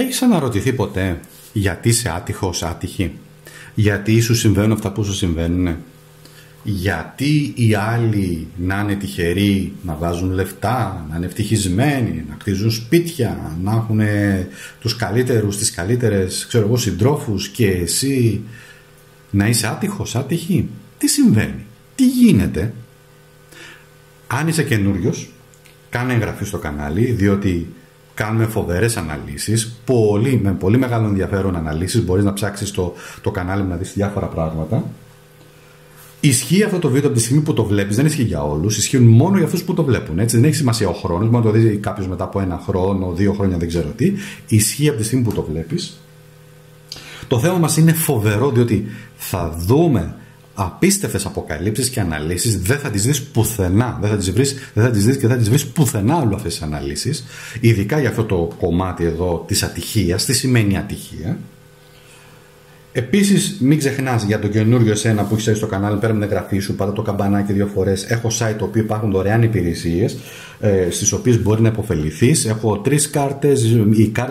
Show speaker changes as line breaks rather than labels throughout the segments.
Έχεις αναρωτηθεί ποτέ γιατί είσαι άτυχος, άτυχη? Γιατί σου συμβαίνουν αυτά που σου συμβαίνουν? Γιατί οι άλλοι να είναι τυχεροί, να βάζουν λεφτά, να είναι ευτυχισμένοι, να κτίζουν σπίτια, να έχουν τους καλύτερους, τις καλύτερες, ξέρω εγώ, συντρόφους, και εσύ να είσαι άτυχος, άτυχη? Τι συμβαίνει? Τι γίνεται? Αν είσαι καινούριος, κάνε εγγραφή στο κανάλι, διότι κάνουμε φοβερές αναλύσεις, με πολύ μεγάλο ενδιαφέρον αναλύσεις. Μπορείς να ψάξεις το κανάλι μου να δεις διάφορα πράγματα. Ισχύει αυτό το βίντεο από τη στιγμή που το βλέπεις, δεν ισχύει για όλους, ισχύουν μόνο για αυτούς που το βλέπουν. Έτσι, δεν έχει σημασία ο χρόνος, μπορεί να το δει κάποιος μετά από 1 χρόνο, 2 χρόνια, δεν ξέρω τι. Ισχύει από τη στιγμή που το βλέπεις. Το θέμα μας είναι φοβερό, διότι θα δούμε απίστευτες αποκαλύψεις και αναλύσεις. Δεν θα τις δεις πουθενά. Δεν θα τις δεις και δεν θα τις βρεις πουθενά όλες αυτές τις αναλύσεις. Ειδικά για αυτό το κομμάτι εδώ της ατυχίας. Τι σημαίνει ατυχία? Επίσης, μην ξεχνάς, για τον καινούριο εσένα που έχεις έρθει στο κανάλι, πέρα με την εγγραφή σου, πάτα το καμπανάκι 2 φορές. Έχω site το οποίο υπάρχουν δωρεάν υπηρεσίες, στις οποίες μπορεί να υποφεληθείς. Έχω 3 κάρτες.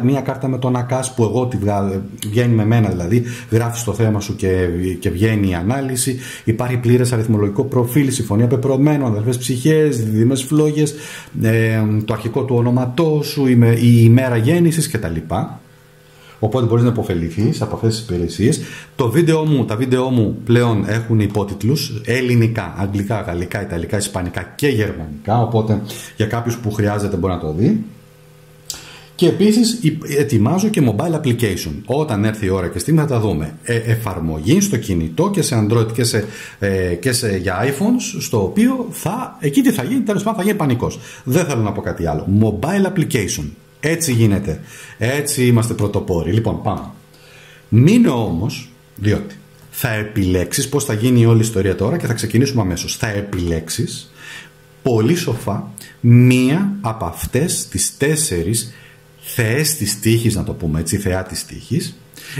Μία κάρτα με τον ΑΚΑΣ που εγώ βγαίνει με μένα, δηλαδή γράφεις το θέμα σου και βγαίνει η ανάλυση. Υπάρχει πλήρες αριθμολογικό προφίλ, συμφωνία πεπρωμένων, αδελφές ψυχές, δίδυμες φλόγες, το αρχικό του όνοματός σου, η ημέρα γέννησης κτλ. Οπότε μπορείς να υποφεληθείς από αυτές τις υπηρεσίες. Τα βίντεο μου πλέον έχουν υπότιτλους ελληνικά, αγγλικά, γαλλικά, ιταλικά, ισπανικά και γερμανικά. Οπότε για κάποιους που χρειάζεται μπορεί να το δει. Και επίσης ετοιμάζω και mobile application. Όταν έρθει η ώρα και στιγμή θα τα δούμε. Εφαρμογή στο κινητό και σε Android και για iPhones, στο οποίο εκεί τι θα γίνει? Τέλος πάντων θα γίνει πανικός. Δεν θέλω να πω κάτι άλλο. Mobile application. Έτσι γίνεται. Έτσι είμαστε πρωτοπόροι. Λοιπόν, πάμε. Μείνε όμως, διότι θα επιλέξεις πώς θα γίνει η όλη ιστορία τώρα και θα ξεκινήσουμε αμέσως. Θα επιλέξεις πολύ σοφά μία από αυτές τις 4 θεές της τύχης, να το πούμε έτσι, θεά της τύχης,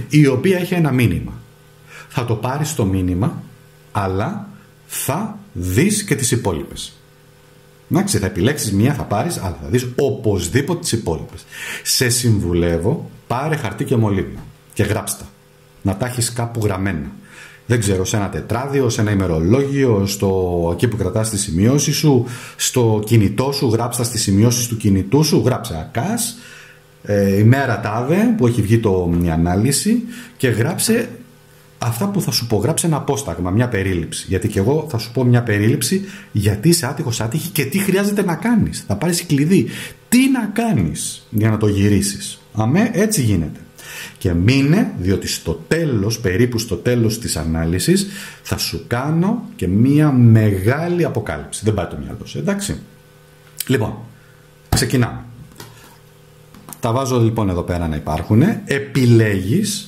η οποία έχει ένα μήνυμα. Θα το πάρεις το μήνυμα, αλλά θα δεις και τις υπόλοιπες. Εντάξει, θα επιλέξεις μία, θα πάρεις, αλλά θα δεις οπωσδήποτε τις υπόλοιπες. Σε συμβουλεύω, πάρε χαρτί και μολύβι και γράψτε τα. Να τα έχεις κάπου γραμμένα. Δεν ξέρω, σε ένα τετράδιο, σε ένα ημερολόγιο, εκεί που κρατάς τις σημειώσεις σου, στο κινητό σου, γράψτε στις σημειώσεις του κινητού σου, γράψε ΑΚΑΣ, ημέρα τάδε που έχει βγει η ανάλυση, και γράψε αυτά που θα σου πω. Γράψε ένα απόσταγμα, μια περίληψη. Γιατί και εγώ θα σου πω μια περίληψη γιατί είσαι άτυχος, άτυχη και τι χρειάζεται να κάνεις. Θα πάρεις κλειδί. Τι να κάνεις για να το γυρίσεις. Αμέ, έτσι γίνεται. Και μείνε, διότι στο τέλος, περίπου στο τέλος της ανάλυσης, θα σου κάνω και μια μεγάλη αποκάλυψη. Δεν πάει το μυαλό σου, εντάξει. Λοιπόν, ξεκινάμε. Τα βάζω λοιπόν εδώ πέρα να υπάρχουν. Επιλέγεις.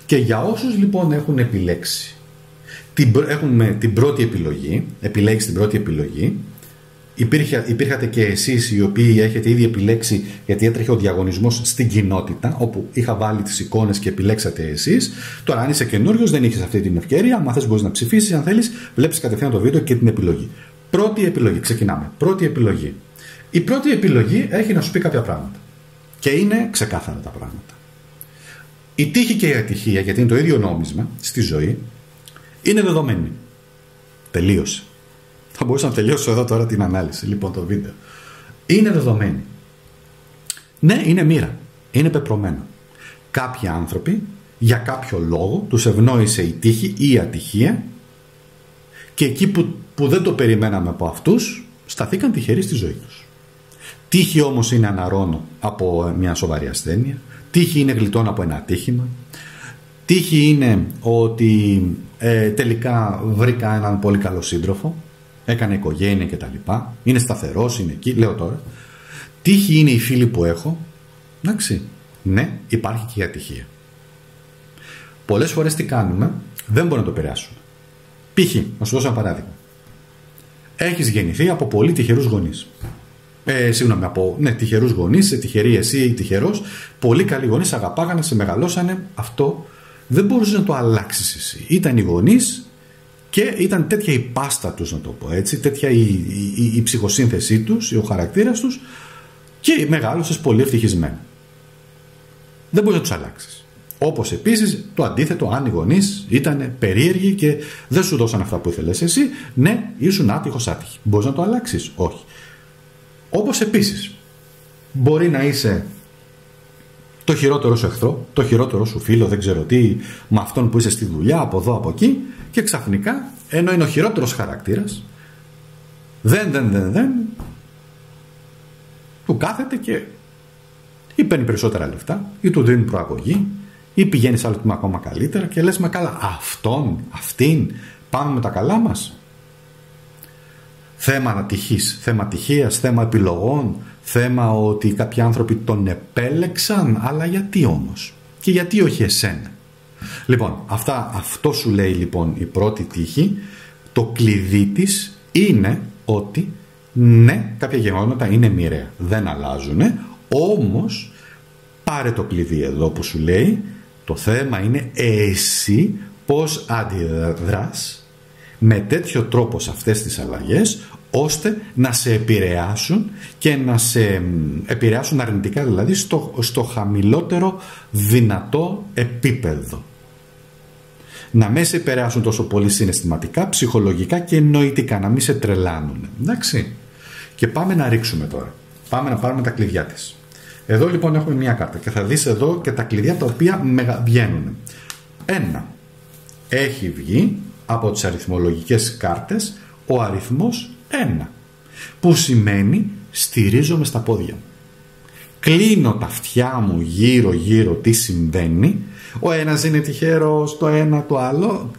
Και για όσους λοιπόν έχουν επιλέξει, έχουμε την πρώτη επιλογή, επιλέγεις την πρώτη επιλογή, υπήρχατε και εσείς οι οποίοι έχετε ήδη επιλέξει, γιατί έτρεχε ο διαγωνισμός στην κοινότητα, όπου είχα βάλει τις εικόνες και επιλέξατε εσείς. Τώρα, αν είσαι καινούριος, δεν είχες αυτή την ευκαιρία. Αν θες, μπορείς να ψηφίσεις. Αν θέλεις, βλέπεις κατευθείαν το βίντεο και την επιλογή. Πρώτη επιλογή, ξεκινάμε. Πρώτη επιλογή. Η πρώτη επιλογή έχει να σου πει κάποια πράγματα. Και είναι ξεκάθαρα τα πράγματα. Η τύχη και η ατυχία, γιατί είναι το ίδιο νόμισμα στη ζωή, είναι δεδομένη. Τελείωσε. Θα μπορούσα να τελειώσω εδώ τώρα την ανάλυση, λοιπόν, το βίντεο. Είναι δεδομένη. Ναι, είναι μοίρα. Είναι πεπρωμένο. Κάποιοι άνθρωποι, για κάποιο λόγο, τους ευνόησε η τύχη ή η ατυχία, και εκεί που δεν το περιμέναμε από αυτούς, σταθήκαν τυχεροί στη ζωή τους. Τύχη όμως είναι αναρρώνω από μια σοβαρή ασθένεια. Τύχη είναι γλιτών από ένα ατύχημα. Τύχη είναι ότι τελικά βρήκα έναν πολύ καλό σύντροφο, έκανε οικογένεια κτλ. Είναι σταθερός, είναι εκεί, λέω τώρα. Τύχη είναι οι φίλοι που έχω. Εντάξει, ναι, υπάρχει και η ατυχία. Πολλές φορές τι κάνουμε? Δεν μπορούμε να το επηρεάσουμε. Π.χ. να σου δώσω ένα παράδειγμα. Έχεις γεννηθεί από πολύ τυχερούς γονείς. Τυχερούς γονείς, τυχερή εσύ, τυχερός. Πολύ καλοί γονείς, σε αγαπάγανε, σε μεγαλώσανε. Αυτό δεν μπορούσε να το αλλάξεις εσύ. Ήταν οι γονείς και ήταν τέτοια η πάστα τους, να το πω έτσι, τέτοια η ψυχοσύνθεσή τους, ο χαρακτήρας τους, και μεγάλωσες πολύ ευτυχισμένο. δεν μπορείς να τους αλλάξεις. Όπως επίσης το αντίθετο, αν οι γονείς ήταν περίεργοι και δεν σου δώσαν αυτά που ήθελες εσύ, ναι, ήσουν άτυχος άτυχη. Μπορείς να το αλλάξεις? Όχι. Όπως επίσης μπορεί να είσαι το χειρότερο σου εχθρό, το χειρότερο σου φίλο, δεν ξέρω τι, με αυτόν που είσαι στη δουλειά, από εδώ, από εκεί, και ξαφνικά, ενώ είναι ο χειρότερος χαρακτήρας, δεν, του κάθεται και ή παίρνει περισσότερα λεφτά, ή του δίνει προαγωγή, ή πηγαίνει σε άλλο τμήμα ακόμα καλύτερα και λες, μα καλά, αυτήν, πάμε με τα καλά μας. Θέμα ανατυχής, θέμα τυχείας, θέμα επιλογών, θέμα ότι κάποιοι άνθρωποι τον επέλεξαν, αλλά γιατί όμως? Και γιατί όχι εσένα? Λοιπόν, αυτό σου λέει λοιπόν η πρώτη τύχη. Το κλειδί της είναι ότι ναι, κάποια γεγονότα είναι μοιραία, δεν αλλάζουν, όμως πάρε το κλειδί εδώ που σου λέει, το θέμα είναι εσύ πώς αντιδράς με τέτοιο τρόπο σε αυτές τις αλλαγές, ώστε να σε επηρεάσουν και να σε επηρεάσουν αρνητικά, δηλαδή στο χαμηλότερο δυνατό επίπεδο. Να μην σε επηρεάσουν τόσο πολύ συναισθηματικά, ψυχολογικά και νοητικά, να μην σε τρελάνουν. Εντάξει. Και πάμε να ρίξουμε τώρα. Πάμε να πάρουμε τα κλειδιά της. Εδώ λοιπόν έχουμε μία κάρτα και θα δεις εδώ και τα κλειδιά τα οποία βγαίνουν. 1. Έχει βγει από τις αριθμολογικές κάρτες ο αριθμός 1, που σημαίνει στηρίζομαι στα πόδια μου. Κλείνω τα αυτιά μου γύρω τι συμβαίνει. Ο ένας είναι τυχερός, το ένα το άλλο.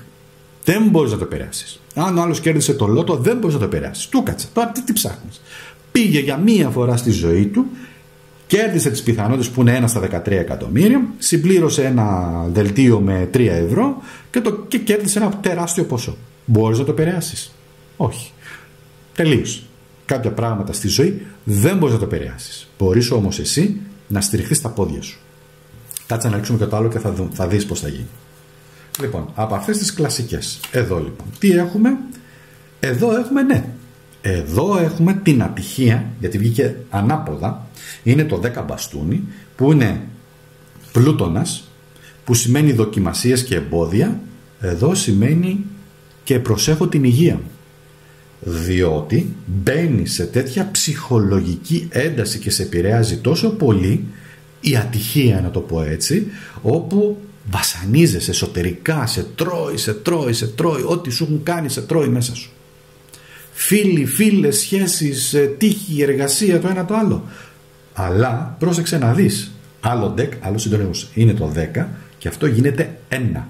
Δεν μπορείς να το επηρεάσεις. Αν ο άλλος κέρδισε το λότο, δεν μπορείς να το επηρεάσεις. Του κάτσε. Τώρα τι ψάχνεις? Πήγε για μία φορά στη ζωή του, κέρδισε τις πιθανότητες που είναι 1 στα 13 εκατομμύρια, συμπλήρωσε ένα δελτίο με 3 ευρώ και κέρδισε ένα τεράστιο ποσό. Μπορείς να το επηρεάσεις? Όχι. Τελείωσε. Κάποια πράγματα στη ζωή δεν μπορείς να το επηρεάσεις. Μπορείς όμως εσύ να στηριχθείς στα πόδια σου. Κάτσε να ρίξουμε και το άλλο και θα δεις πώς θα γίνει. Λοιπόν, από αυτές τις κλασικές, εδώ λοιπόν, τι έχουμε? Εδώ έχουμε, ναι, εδώ έχουμε την ατυχία, γιατί βγήκε ανάποδα, είναι το 10 μπαστούνι, που είναι πλούτονας, που σημαίνει δοκιμασίες και εμπόδια. Εδώ σημαίνει και προσέχω την υγεία μου, διότι μπαίνει σε τέτοια ψυχολογική ένταση και σε επηρεάζει τόσο πολύ η ατυχία, να το πω έτσι, όπου βασανίζεσαι εσωτερικά, σε τρώει, ό,τι σου έχουν κάνει σε τρώει μέσα σου. Φίλοι, φίλες, σχέσεις, τύχη, εργασία, το ένα το άλλο. Αλλά πρόσεξε να δεις, άλλο deck, άλλο συντονισμός. Είναι το 10 και αυτό γίνεται 1.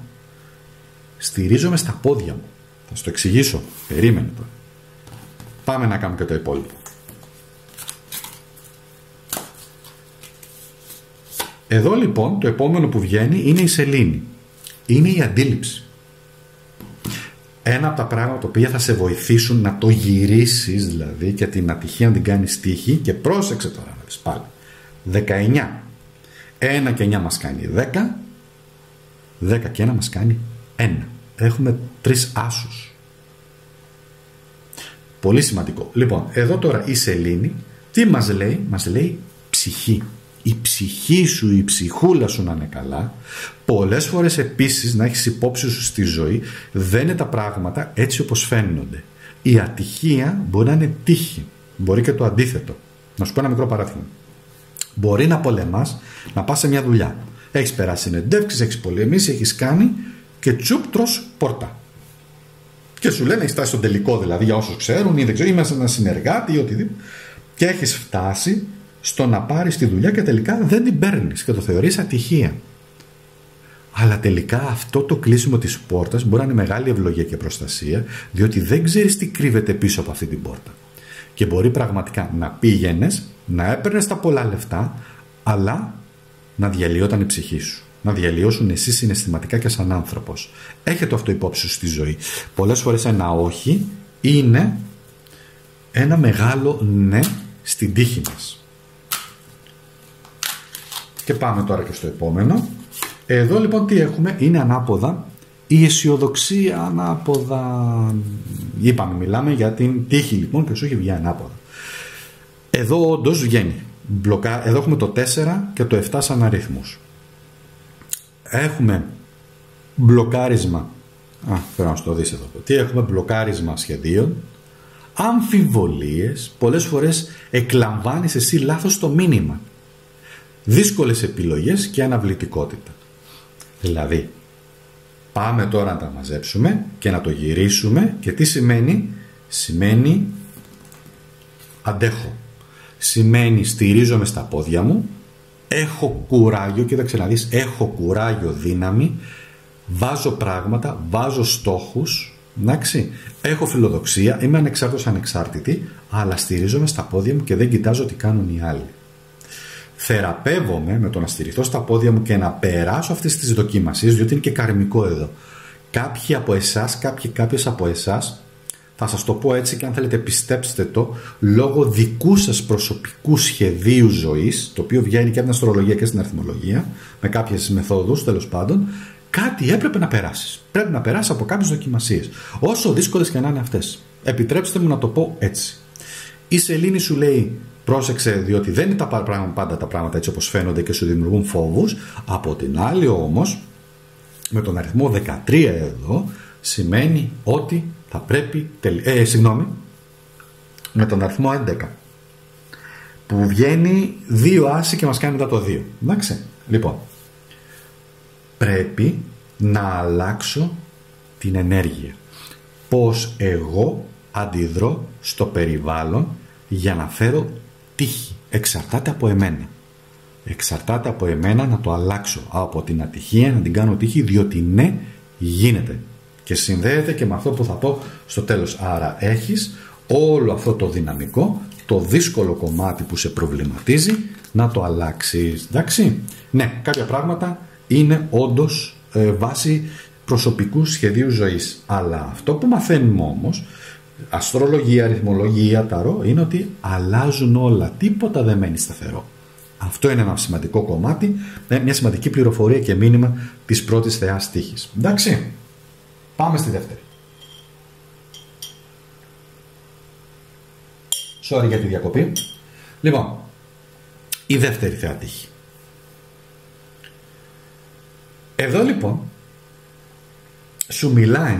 Στηρίζομαι στα πόδια μου. Θα σου το εξηγήσω. Περίμενε τώρα. Πάμε να κάνουμε και το υπόλοιπο. Εδώ λοιπόν το επόμενο που βγαίνει είναι η σελήνη. Είναι η αντίληψη. Ένα από τα πράγματα τα οποία θα σε βοηθήσουν να το γυρίσεις, δηλαδή, και την ατυχία να την κάνεις τύχη. Και πρόσεξε τώρα να δεις πάλι. 19. 1 και 9 μας κάνει 10. 10 και 1 μας κάνει 1. Έχουμε 3 άσους. Πολύ σημαντικό. Λοιπόν, εδώ τώρα η σελήνη τι μας λέει? Μας λέει ψυχή. Η ψυχή σου, η ψυχούλα σου να είναι καλά. Πολλές φορές επίσης να έχεις υπόψη σου στη ζωή, δεν είναι τα πράγματα έτσι όπως φαίνονται. Η ατυχία μπορεί να είναι τύχη. Μπορεί και το αντίθετο. Να σου πω ένα μικρό παράδειγμα. Μπορεί να πολεμάς, να πας σε μια δουλειά. Έχεις περάσει συνεντεύξεις, έχεις πολεμήσει, έχεις κάνει και τσουπ τρως πόρτα. Και σου λένε, έχεις φτάσει στον τελικό, δηλαδή, για όσους ξέρουν ή δεν ξέρουν, είμαστε ένα συνεργάτη ή οτιδήποτε. Και έχεις φτάσει στο να πάρεις τη δουλειά και τελικά δεν την παίρνεις και το θεωρείς ατυχία. Αλλά τελικά αυτό το κλείσιμο της πόρτας μπορεί να είναι μεγάλη ευλογία και προστασία, διότι δεν ξέρεις τι κρύβεται πίσω από αυτή την πόρτα. Και μπορεί πραγματικά να πήγαινες, να έπαιρνες τα πολλά λεφτά, αλλά να διαλυόταν η ψυχή σου. Να διαλυώσουν εσύ συναισθηματικά και σαν άνθρωπος. Έχετε αυτό υπόψη σου στη ζωή. Πολλές φορές ένα όχι είναι ένα μεγάλο ναι στην τύχη μας. Και πάμε τώρα και στο επόμενο. Εδώ λοιπόν τι έχουμε? Είναι ανάποδα η αισιοδοξία, ανάποδα. Είπαμε, μιλάμε για την τύχη λοιπόν και σου έχει βγει ανάποδα. Εδώ όντως βγαίνει. Εδώ έχουμε το 4 και το 7 σαν αριθμούς. έχουμε μπλοκάρισμα. Θέλω να σου το δεις εδώ. Τι έχουμε? Μπλοκάρισμα σχεδίων, αμφιβολίες, πολλές φορές εκλαμβάνεις εσύ λάθος το μήνυμα, δύσκολες επιλογές και αναβλητικότητα. Δηλαδή, πάμε τώρα να τα μαζέψουμε και να το γυρίσουμε και τι σημαίνει? Σημαίνει αντέχω, σημαίνει στηρίζομαι στα πόδια μου, έχω κουράγιο, κοίταξε να δεις, έχω κουράγιο, δύναμη, βάζω πράγματα, βάζω στόχους, εντάξει, έχω φιλοδοξία, είμαι ανεξάρτητη, αλλά στηρίζομαι στα πόδια μου και δεν κοιτάζω τι κάνουν οι άλλοι. Θεραπεύομαι με το να στηριχθώ στα πόδια μου και να περάσω αυτές τις δοκιμασίες, διότι είναι και καρμικό εδώ. Κάποιοι από εσάς, κάποιες από εσάς, θα σας το πω έτσι και αν θέλετε πιστέψτε το, λόγω δικού σας προσωπικού σχεδίου ζωής, το οποίο βγαίνει και από την αστρολογία και στην αριθμολογία, με κάποιες μεθόδους τέλος πάντων, κάτι έπρεπε να περάσεις. Πρέπει να περάσεις από κάποιες δοκιμασίες, όσο δύσκολες και να είναι αυτές. Επιτρέψτε μου να το πω έτσι. Η Σελήνη σου λέει πρόσεξε, διότι δεν είναι πάντα τα πράγματα έτσι όπως φαίνονται και σου δημιουργούν φόβους. Από την άλλη όμως, με τον αριθμό 13 εδώ, σημαίνει ότι θα πρέπει με τον αριθμό 11 που βγαίνει 2 άση και μας κάνει μετά το 2. Εντάξει. Λοιπόν, πρέπει να αλλάξω την ενέργεια. Πώς εγώ αντιδρώ στο περιβάλλον για να φέρω τύχη. Εξαρτάται από εμένα. Εξαρτάται από εμένα να το αλλάξω από την ατυχία να την κάνω τύχη, διότι ναι, γίνεται. Και συνδέεται και με αυτό που θα πω στο τέλος. Άρα έχεις όλο αυτό το δυναμικό, το δύσκολο κομμάτι που σε προβληματίζει, να το αλλάξεις. Εντάξει. Ναι, κάποια πράγματα είναι όντως βάση προσωπικού σχεδίου ζωής. Αλλά αυτό που μαθαίνουμε όμως, αστρολογία, αριθμολογία, ταρό, είναι ότι αλλάζουν όλα. Τίποτα δεν μένει σταθερό. Αυτό είναι ένα σημαντικό κομμάτι, μια σημαντική πληροφορία και μήνυμα της πρώτης θεάς τύχης. Εντάξει. Πάμε στη δεύτερη. Sorry για τη διακοπή. Λοιπόν, η δεύτερη θεά τύχη. Εδώ λοιπόν σου μιλάει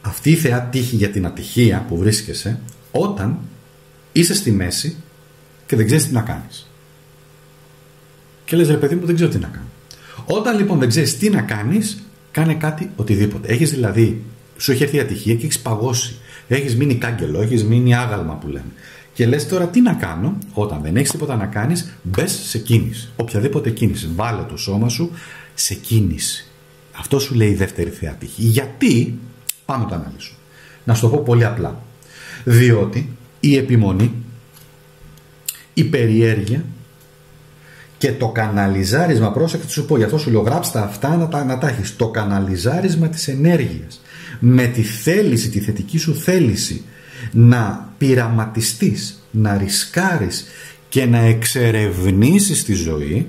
αυτή η θεά τύχη για την ατυχία που βρίσκεσαι όταν είσαι στη μέση και δεν ξέρεις τι να κάνεις. Και λες ρε παιδί μου, δεν ξέρω τι να κάνω. Όταν λοιπόν δεν ξέρεις τι να κάνεις, κάνε κάτι οτιδήποτε. Έχεις δηλαδή, σου έχει έρθει η ατυχία και έχεις παγώσει. Έχεις μείνει κάγκελο, έχεις μείνει άγαλμα που λέμε. Και λες τώρα τι να κάνω? Όταν δεν έχεις τίποτα να κάνεις, μπες σε κίνηση. Οποιαδήποτε κίνηση. Βάλε το σώμα σου σε κίνηση. Αυτό σου λέει η δεύτερη θεά τύχη. Γιατί? Πάμε το αναλύσουμε. Να σου το πω πολύ απλά. Διότι η επιμονή, η περιέργεια και το καναλιζάρισμα, πρόσεχε τι σου πω, γι' αυτό σου λέω γράψτε αυτά να τα έχεις. Το καναλιζάρισμα της ενέργειας με τη θέληση, τη θετική σου θέληση να πειραματιστείς, να ρισκάρεις και να εξερευνήσεις τη ζωή,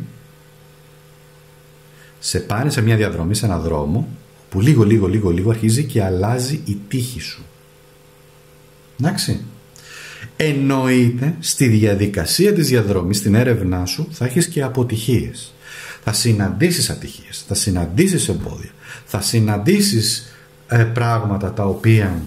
σε πάνε σε μια διαδρομή, σε ένα δρόμο που λίγο αρχίζει και αλλάζει η τύχη σου. Εντάξει. Εννοείται στη διαδικασία της διαδρομής, στην έρευνά σου θα έχεις και αποτυχίες. Θα συναντήσεις ατυχίες, θα συναντήσεις εμπόδια, θα συναντήσεις πράγματα τα οποία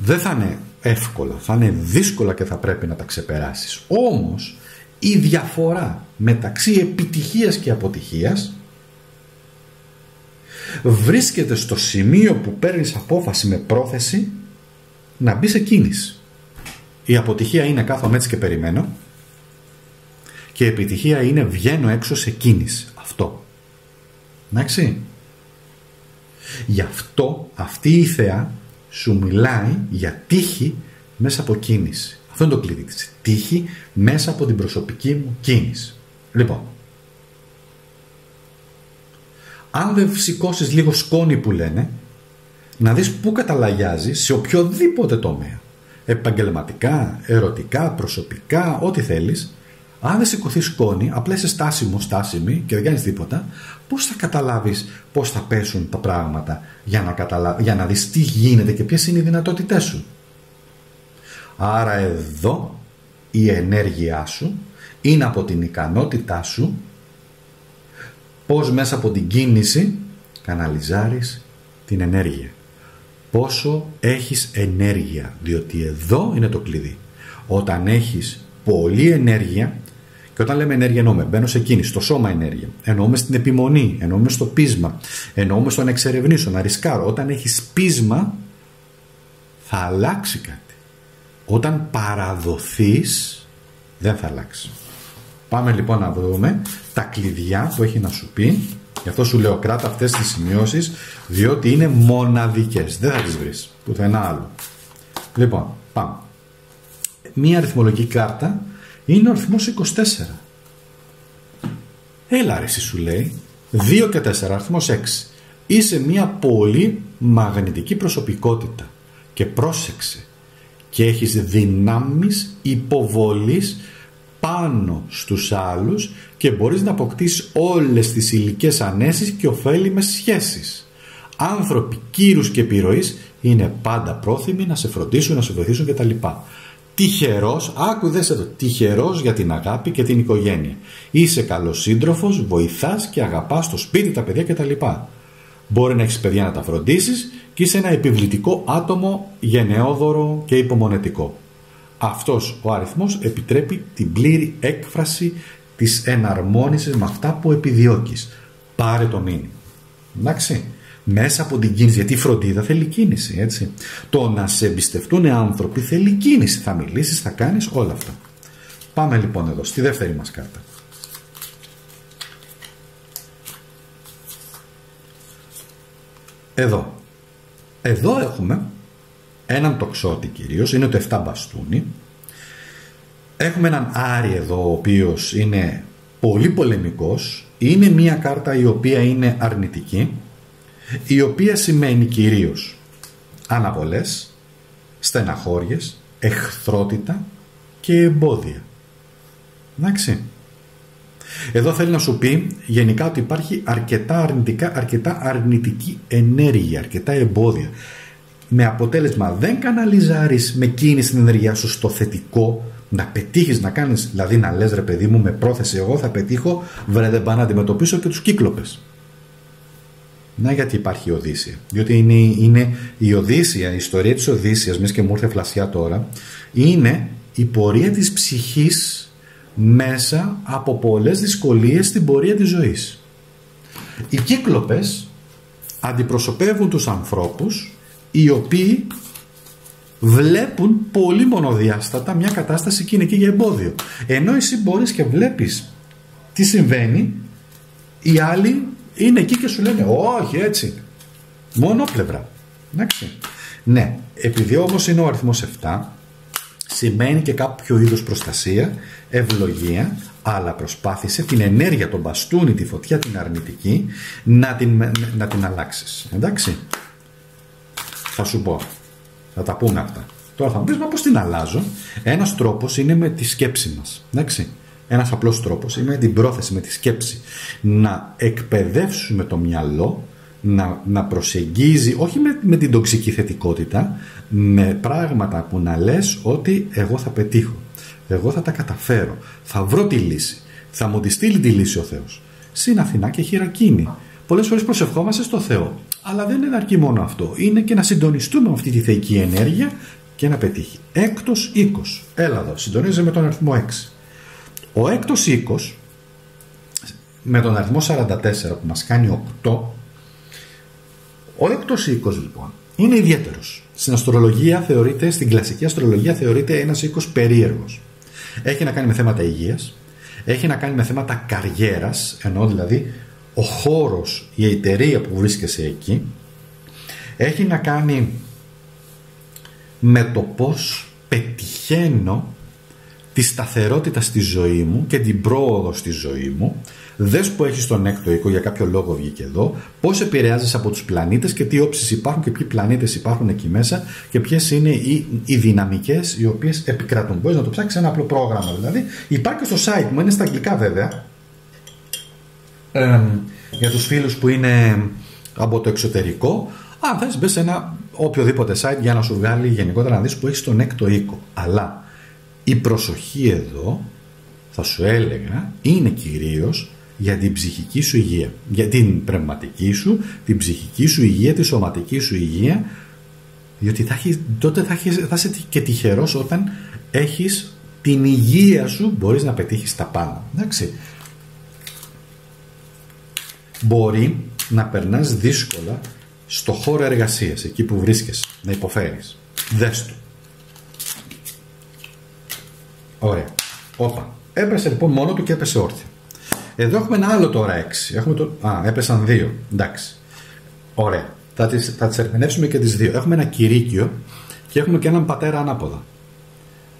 δεν θα είναι εύκολα, θα είναι δύσκολα και θα πρέπει να τα ξεπεράσεις. Όμως η διαφορά μεταξύ επιτυχίας και αποτυχίας βρίσκεται στο σημείο που παίρνεις απόφαση με πρόθεση να μπει σε κίνηση. Η αποτυχία είναι κάθομαι έτσι και περιμένω και η επιτυχία είναι βγαίνω έξω σε κίνηση. Αυτό. Εντάξει. Γι' αυτό αυτή η θεά σου μιλάει για τύχη μέσα από κίνηση. Αυτό είναι το κλειδί της. Τύχη μέσα από την προσωπική μου κίνηση. Λοιπόν, αν δεν σηκώσεις λίγο σκόνη που λένε, να δεις πού καταλαγιάζει σε οποιοδήποτε τομέα. Επαγγελματικά, ερωτικά, προσωπικά, ό,τι θέλεις. Αν δεν σηκωθεί σκόνη, απλά είσαι στάσιμη και δεν κάνεις τίποτα, πώς θα καταλάβεις πώς θα πέσουν τα πράγματα για να δεις τι γίνεται και ποιες είναι οι δυνατότητές σου. Άρα εδώ η ενέργειά σου είναι από την ικανότητά σου πώς μέσα από την κίνηση καναλιζάρεις την ενέργεια. Πόσο έχεις ενέργεια, διότι εδώ είναι το κλειδί. Όταν έχεις πολλή ενέργεια, και όταν λέμε ενέργεια εννοούμε, μπαίνω σε κίνηση, στο σώμα ενέργεια, εννοούμε στην επιμονή, εννοούμε στο πείσμα, εννοούμε στο να εξερευνήσω, να ρισκάρω. Όταν έχεις πείσμα, θα αλλάξει κάτι. Όταν παραδοθείς, δεν θα αλλάξει. Πάμε λοιπόν να δούμε τα κλειδιά που έχει να σου πει. Γι' αυτό σου λέω κράτα αυτές τις σημειώσεις, διότι είναι μοναδικές. Δεν θα τις βρεις πουθενά άλλο. Λοιπόν, πάμε. Μία αριθμολογική κάρτα είναι ο αριθμός 24. Έλα αρέσει σου λέει. 2 και 4, αριθμός 6. Είσαι μία πολύ μαγνητική προσωπικότητα. Και πρόσεξε. Και έχεις δυνάμεις υποβολής πάνω στους άλλους και μπορείς να αποκτήσεις όλες τις υλικές ανέσεις και ωφέλιμες σχέσεις. Άνθρωποι κύρους και επιρροής είναι πάντα πρόθυμοι να σε φροντίσουν, να σε βοηθήσουν κτλ. Τυχερός, άκουδες εδώ, τυχερός για την αγάπη και την οικογένεια. Είσαι καλός σύντροφος, βοηθάς και αγαπάς το σπίτι, τα παιδιά κτλ. Μπορεί να έχεις παιδιά να τα φροντίσεις και είσαι ένα επιβλητικό άτομο, γενναιόδωρο και υπομονετικό. Αυτός ο αριθμός επιτρέπει την πλήρη έκφραση της εναρμόνισης με αυτά που επιδιώκεις. Πάρε το μήνυμα. Εντάξει. Μέσα από την κίνηση, γιατί η φροντίδα θέλει κίνηση, έτσι. Το να σε εμπιστευτούν άνθρωποι θέλει κίνηση. Θα μιλήσεις, θα κάνεις όλα αυτά. Πάμε λοιπόν εδώ, στη δεύτερη μας κάρτα. Εδώ έχουμε έναν τοξότη κυρίως, είναι το 7 μπαστούνι. Έχουμε έναν Άρη εδώ, ο οποίος είναι πολύ πολεμικός. Είναι μια κάρτα η οποία είναι αρνητική, η οποία σημαίνει κυρίως αναβολές, στεναχώριες, εχθρότητα και εμπόδια. Εντάξει. Εδώ θέλει να σου πει γενικά ότι υπάρχει αρκετά αρνητική ενέργεια, αρκετά εμπόδια. Με αποτέλεσμα δεν καναλιζάρεις με κίνηση την ενέργειά σου στο θετικό, να πετύχεις να κάνεις, δηλαδή να λες ρε παιδί μου με πρόθεση εγώ θα πετύχω, βρε δεν πάω να αντιμετωπίσω και τους κύκλοπες. Να γιατί υπάρχει η Οδύσσεια. Διότι είναι η Οδύσσεια, η ιστορία της Οδύσσιας, μιας και μου ήρθε φλασιά τώρα, είναι η πορεία της ψυχής μέσα από πολλές δυσκολίες στην πορεία της ζωής. Οι κύκλοπες αντιπροσωπεύουν τους ανθρώπους οι οποίοι βλέπουν πολύ μονοδιάστατα μια κατάσταση και είναι εκεί για εμπόδιο. Ενώ εσύ μπορείς και βλέπεις τι συμβαίνει, οι άλλοι είναι εκεί και σου λένε όχι έτσι, μονόπλευρα. Εντάξει. Ναι, επειδή όμως είναι ο αριθμός 7, σημαίνει και κάποιο είδους προστασία, ευλογία, αλλά προσπάθησε την ενέργεια, τον μπαστούνι, τη φωτιά, την αρνητική να την αλλάξεις. Εντάξει. Θα σου πω. Θα τα πούμε αυτά. Τώρα θα μου πεις, μα πώς την αλλάζω. Ένας τρόπος είναι με τη σκέψη μας. Εντάξει. Ένας απλός τρόπος είναι με την πρόθεση, με τη σκέψη. Να εκπαιδεύσουμε το μυαλό να προσεγγίζει, όχι με την τοξική θετικότητα, με πράγματα που να λες ότι εγώ θα πετύχω, εγώ θα τα καταφέρω, θα βρω τη λύση, θα μου τη στείλει τη λύση ο Θεός. Συν Αθηνά και χειρακίνη. Πολλές φορές προσευχόμαστε στο Θεό, αλλά δεν είναι αρκεί μόνο αυτό, είναι και να συντονιστούμε με αυτή τη θεϊκή ενέργεια και να πετύχει. Έκτος οίκος, έλα εδώ, συντονίζεται με τον αριθμό 6. Ο έκτος οίκος με τον αριθμό 44 που μας κάνει 8, ο έκτος οίκος λοιπόν είναι ιδιαίτερος. Στην αστρολογία θεωρείται, στην κλασική αστρολογία θεωρείται ένας οίκος περίεργος. Έχει να κάνει με θέματα υγείας, έχει να κάνει με θέματα καριέρας, ενώ δηλαδή ο χώρος, η εταιρεία που βρίσκεσαι εκεί, έχει να κάνει με το πώς πετυχαίνω τη σταθερότητα στη ζωή μου και την πρόοδο στη ζωή μου. Δες που έχεις τον έκτο οίκο, για κάποιο λόγο βγήκε εδώ, πώς επηρεάζεις από τους πλανήτες και τι όψεις υπάρχουν και ποιοι πλανήτες υπάρχουν εκεί μέσα και ποιες είναι οι δυναμικές οι οποίες επικρατούν. Μπορείς να το ψάξεις ένα απλό πρόγραμμα δηλαδή. Υπάρχει και στο site μου, είναι στα αγγλικά βέβαια, για τους φίλους που είναι από το εξωτερικό. Αν θες μπες σε ένα οποιοδήποτε site για να σου βγάλει γενικότερα να δεις που έχεις τον έκτο οίκο. Αλλά η προσοχή εδώ θα σου έλεγα είναι κυρίως για την ψυχική σου υγεία, για την πνευματική σου, την ψυχική σου υγεία, τη σωματική σου υγεία, διότι τότε θα είσαι και τυχερός όταν έχεις την υγεία σου, μπορείς να πετύχεις τα πάνω. Εντάξει. Μπορεί να περνάς δύσκολα στο χώρο εργασίας, εκεί που βρίσκεσαι, να υποφέρεις. Δες το. Ωραία. Όπα. Έπεσε λοιπόν μόνο του και έπεσε όρθιο. Εδώ έχουμε ένα άλλο τώρα 6. Έπεσαν 2. Εντάξει. Ωραία. Θα τις ερμηνεύσουμε και τις 2. Έχουμε ένα κηρύκιο και έχουμε και έναν πατέρα ανάποδα.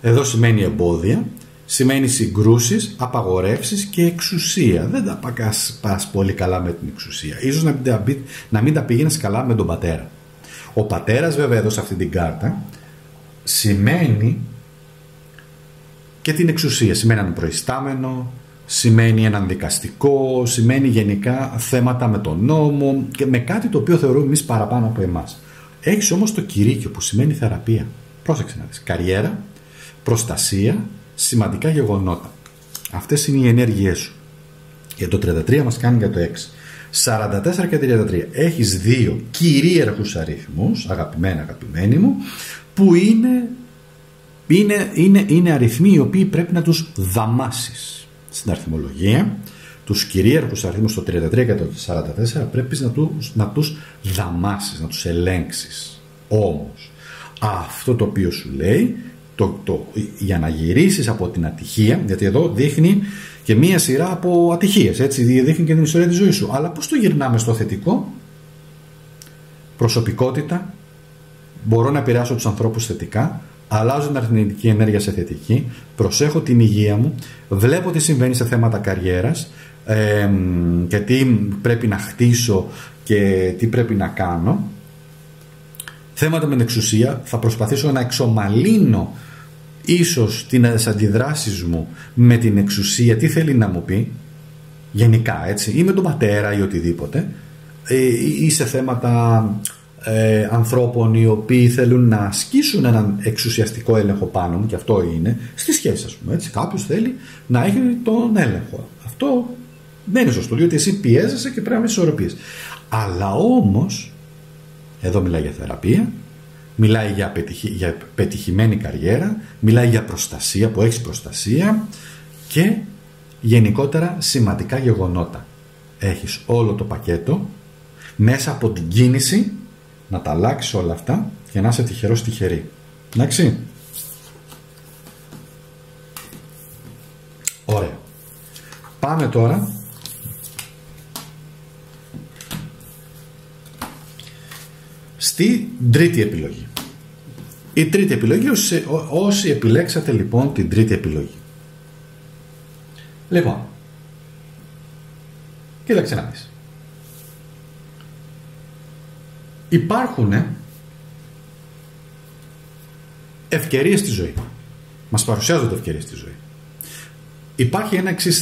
Εδώ σημαίνει εμπόδια, σημαίνει συγκρούσεις, απαγορεύσεις και εξουσία. Δεν τα πας πολύ καλά με την εξουσία. Ίσως να μην τα πήγαινες καλά με τον πατέρα. Ο πατέρας βέβαια εδώ σε αυτή την κάρτα σημαίνει και την εξουσία. Σημαίνει έναν προϊστάμενο, σημαίνει έναν δικαστικό, σημαίνει γενικά θέματα με τον νόμο και με κάτι το οποίο θεωρούμε εμείς παραπάνω από εμάς. Έχεις όμως το κηρύκιο που σημαίνει θεραπεία. Πρόσεξε να δεις. Καριέρα, προστασία, σημαντικά γεγονότα. Αυτές είναι οι ενέργειές σου. Για το 33 μας κάνει για το 6. 44 και 33. Έχεις 2 κυρίαρχους αριθμούς, αγαπημένοι μου, που είναι αριθμοί οι οποίοι πρέπει να τους δαμάσεις. Στην αριθμολογία, τους κυρίαρχους αριθμούς το 33 και το 44 πρέπει να τους δαμάσεις, να τους ελέγξεις. Όμως, αυτό το οποίο σου λέει, για να γυρίσεις από την ατυχία, γιατί εδώ δείχνει και μία σειρά από ατυχίες, έτσι, δείχνει και την ιστορία της ζωής σου. Αλλά πώς το γυρνάμε στο θετικό? Προσωπικότητα, μπορώ να επηρεάσω τους ανθρώπους θετικά, αλλάζω την αρνητική ενέργεια σε θετική, προσέχω την υγεία μου, βλέπω τι συμβαίνει σε θέματα καριέρας και τι πρέπει να χτίσω και τι πρέπει να κάνω. Θέματα με την εξουσία, θα προσπαθήσω να εξομαλύνω ίσως τις αντιδράσεις μου με την εξουσία, τι θέλει να μου πει γενικά, έτσι, ή με τον πατέρα ή οτιδήποτε, ή σε θέματα ανθρώπων οι οποίοι θέλουν να ασκήσουν έναν εξουσιαστικό έλεγχο πάνω μου, και αυτό είναι στη σχέση, ας πούμε, έτσι. Κάποιος θέλει να έχει τον έλεγχο. Αυτό δεν είναι σωστό, διότι εσύ πιέζεσαι και πρέπει να ισορροπείς. Αλλά όμως εδώ μιλάει για θεραπεία, μιλάει για πετυχημένη καριέρα, μιλάει για προστασία, που έχεις προστασία, και γενικότερα σημαντικά γεγονότα. Έχεις όλο το πακέτο μέσα από την κίνηση να τα αλλάξεις όλα αυτά και να είσαι τυχερός τυχερή. Εντάξει. Ωραία. Πάμε τώρα στη τρίτη επιλογή. Η τρίτη επιλογή, όσοι επιλέξατε λοιπόν την τρίτη επιλογή. Λοιπόν, κοίταξε να δεις. Υπάρχουν ευκαιρίες στη ζωή. Μας παρουσιάζονται ευκαιρίες στη ζωή. Υπάρχει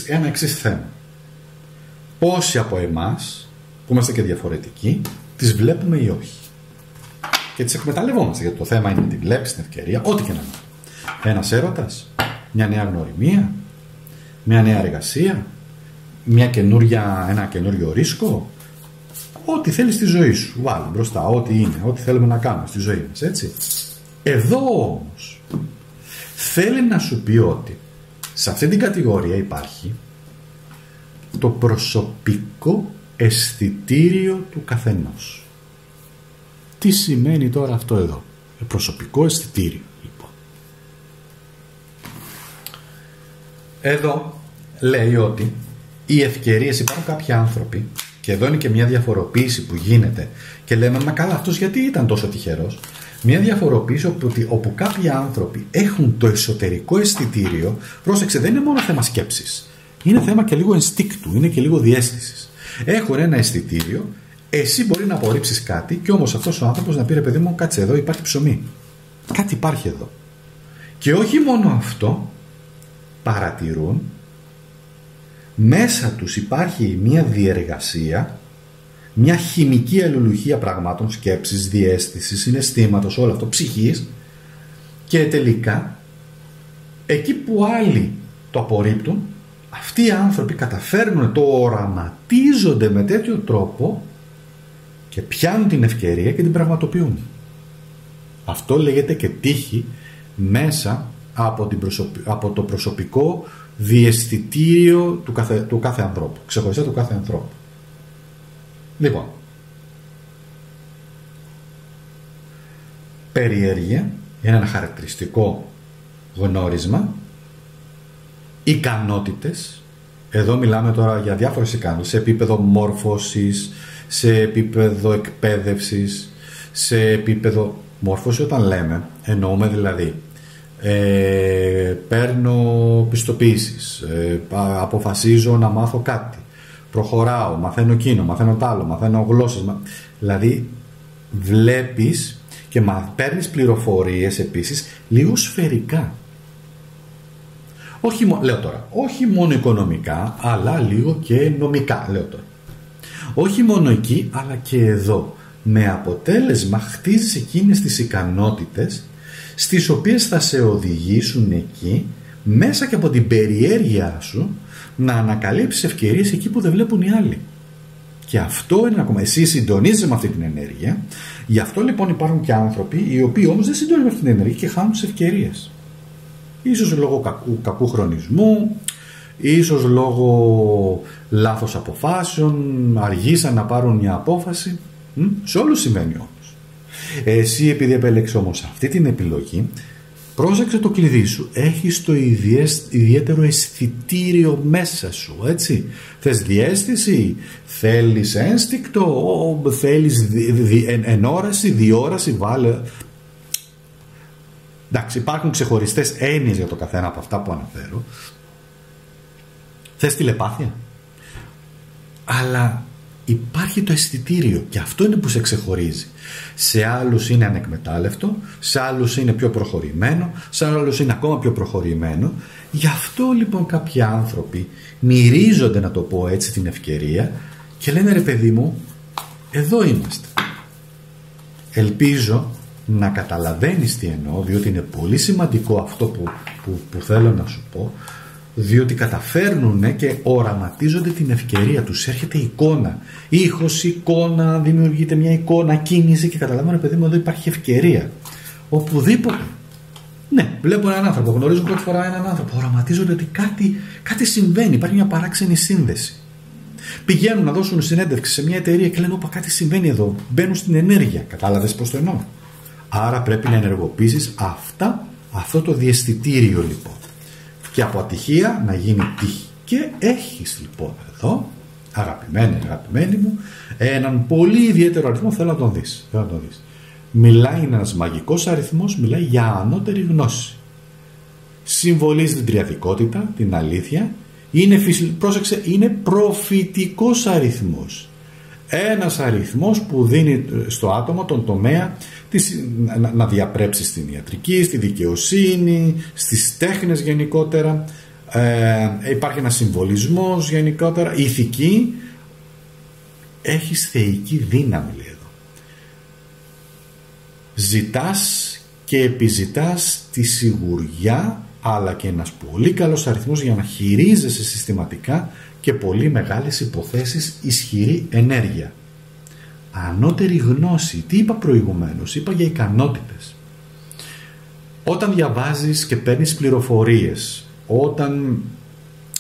ένα εξής θέμα. Πόσοι από εμάς, που είμαστε και διαφορετικοί, τις βλέπουμε ή όχι. Και τις εκμεταλλευόμαστε, γιατί το θέμα είναι να τη βλέπεις την ευκαιρία, ό,τι και να είναι. Ένας έρωτας, μια νέα γνωριμία, μια νέα εργασία, ένα καινούριο ρίσκο, ό,τι θέλεις στη ζωή σου. Βάλει μπροστά, ό,τι είναι, ό,τι θέλουμε να κάνουμε στη ζωή μας, έτσι. Εδώ όμως θέλει να σου πει ότι σε αυτή την κατηγορία υπάρχει το προσωπικό αισθητήριο του καθενός. Τι σημαίνει τώρα αυτό εδώ? Προσωπικό αισθητήριο, λοιπόν. Εδώ λέει ότι οι ευκαιρίες, υπάρχουν κάποιοι άνθρωποι, και εδώ είναι και μια διαφοροποίηση που γίνεται και λέμε, μα καλά, αυτός γιατί ήταν τόσο τυχερός? Μια διαφοροποίηση όπου κάποιοι άνθρωποι έχουν το εσωτερικό αισθητήριο. Πρόσεξε, δεν είναι μόνο θέμα σκέψης, είναι θέμα και λίγο ενστίκτου, είναι και λίγο διαίσθησης. Έχουν ένα αισθητήριο. Εσύ μπορεί να απορρίψεις κάτι και όμως αυτός ο άνθρωπος να πει, ρε παιδί μου, κάτσε εδώ, υπάρχει ψωμί. Κάτι υπάρχει εδώ. Και όχι μόνο αυτό, παρατηρούν, μέσα τους υπάρχει μια διεργασία, μια χημική αλληλουχία πραγμάτων, σκέψης, διαίσθησης, συναισθήματος, όλο αυτό, ψυχής, και τελικά εκεί που άλλοι το απορρίπτουν, αυτοί οι άνθρωποι καταφέρνουν, το οραματίζονται με τέτοιο τρόπο και πιάνουν την ευκαιρία και την πραγματοποιούν. Αυτό λέγεται και τύχη μέσα από το προσωπικό διαισθητήριο του κάθε ανθρώπου, ξεχωριστά του κάθε ανθρώπου. Λοιπόν, περιέργεια είναι ένα χαρακτηριστικό γνώρισμα, ικανότητες, εδώ μιλάμε τώρα για διάφορες ικανότητες, σε επίπεδο μόρφωσης, σε επίπεδο εκπαίδευσης, σε επίπεδο μόρφωση. Όταν λέμε, εννοούμε δηλαδή παίρνω πιστοποιήσεις, αποφασίζω να μάθω κάτι, προχωράω, μαθαίνω εκείνο, μαθαίνω τ' άλλο, μαθαίνω γλώσσες, δηλαδή βλέπεις και παίρνεις πληροφορίες επίσης λίγο σφαιρικά. Όχι μόνο οικονομικά, αλλά λίγο και νομικά, λέω τώρα. Όχι μόνο εκεί, αλλά και εδώ. Με αποτέλεσμα χτίζεις εκείνες τις ικανότητες στις οποίες θα σε οδηγήσουν εκεί, μέσα και από την περιέργειά σου, να ανακαλύψεις ευκαιρίες εκεί που δεν βλέπουν οι άλλοι. Και αυτό είναι ακόμα. Εσύ συντονίζεσαι με αυτή την ενέργεια. Γι' αυτό λοιπόν υπάρχουν και άνθρωποι οι οποίοι όμως δεν συντονίζονται με αυτή την ενέργεια και χάνουν τις ευκαιρίες. Ίσως λόγω κακού χρονισμού, ίσως λόγω λάθος αποφάσεων, αργήσαν να πάρουν μια απόφαση. Σε όλους συμβαίνει όμως. Εσύ επειδή επέλεξες όμως αυτή την επιλογή, πρόσεξε το κλειδί σου. Έχεις το ιδιαίτερο αισθητήριο μέσα σου, έτσι. Θες διαίσθηση, θέλεις ένστικτο, θέλεις ενόραση, διόραση, βάλε. Εντάξει, υπάρχουν ξεχωριστές έννοιες για το καθένα από αυτά που αναφέρω. Θες τηλεπάθεια. Αλλά υπάρχει το αισθητήριο και αυτό είναι που σε ξεχωρίζει. Σε άλλους είναι ανεκμετάλλευτο, σε άλλους είναι πιο προχωρημένο, σε άλλους είναι ακόμα πιο προχωρημένο. Γι' αυτό λοιπόν κάποιοι άνθρωποι μυρίζονται, να το πω έτσι, την ευκαιρία και λένε ρε παιδί μου, εδώ είμαστε. Ελπίζω να καταλαβαίνεις τι εννοώ, διότι είναι πολύ σημαντικό αυτό που θέλω να σου πω, διότι καταφέρνουν και οραματίζονται την ευκαιρία τους. Έρχεται εικόνα, ήχος, εικόνα, δημιουργείται μια εικόνα, κίνηση και καταλαβαίνω, παιδί μου, εδώ υπάρχει ευκαιρία. Οπουδήποτε. Ναι, βλέπω έναν άνθρωπο, γνωρίζω πρώτη φορά έναν άνθρωπο, οραματίζονται ότι κάτι συμβαίνει, υπάρχει μια παράξενη σύνδεση. Πηγαίνουν να δώσουν συνέντευξη σε μια εταιρεία και λένε, όπα, κάτι συμβαίνει εδώ. Μπαίνουν στην ενέργεια. Κατάλαβες πώς το εννοώ. Άρα πρέπει να ενεργοποιήσεις αυτό το διαισθητήριο λοιπόν. Και από ατυχία να γίνει τύχη. Και έχεις λοιπόν εδώ, αγαπημένοι μου, έναν πολύ ιδιαίτερο αριθμό, θέλω να τον δεις. Μιλάει, είναι ένας μαγικός αριθμός, μιλάει για ανώτερη γνώση. Συμβολίζει την τριαδικότητα, την αλήθεια. Πρόσεξε, είναι προφητικός αριθμός. Ένας αριθμός που δίνει στο άτομο τον τομέα να διαπρέψει στην ιατρική, στη δικαιοσύνη, στις τέχνες γενικότερα. Υπάρχει ένας συμβολισμός γενικότερα, ηθική. Έχεις θεϊκή δύναμη, λέει εδώ. Ζητάς και επιζητάς τη σιγουριά, αλλά και ένας πολύ καλός αριθμός για να χειρίζεσαι συστηματικά και πολύ μεγάλες υποθέσεις, ισχυρή ενέργεια. Ανώτερη γνώση. Τι είπα προηγουμένως? Είπα για ικανότητες. Όταν διαβάζεις και παίρνεις πληροφορίες, όταν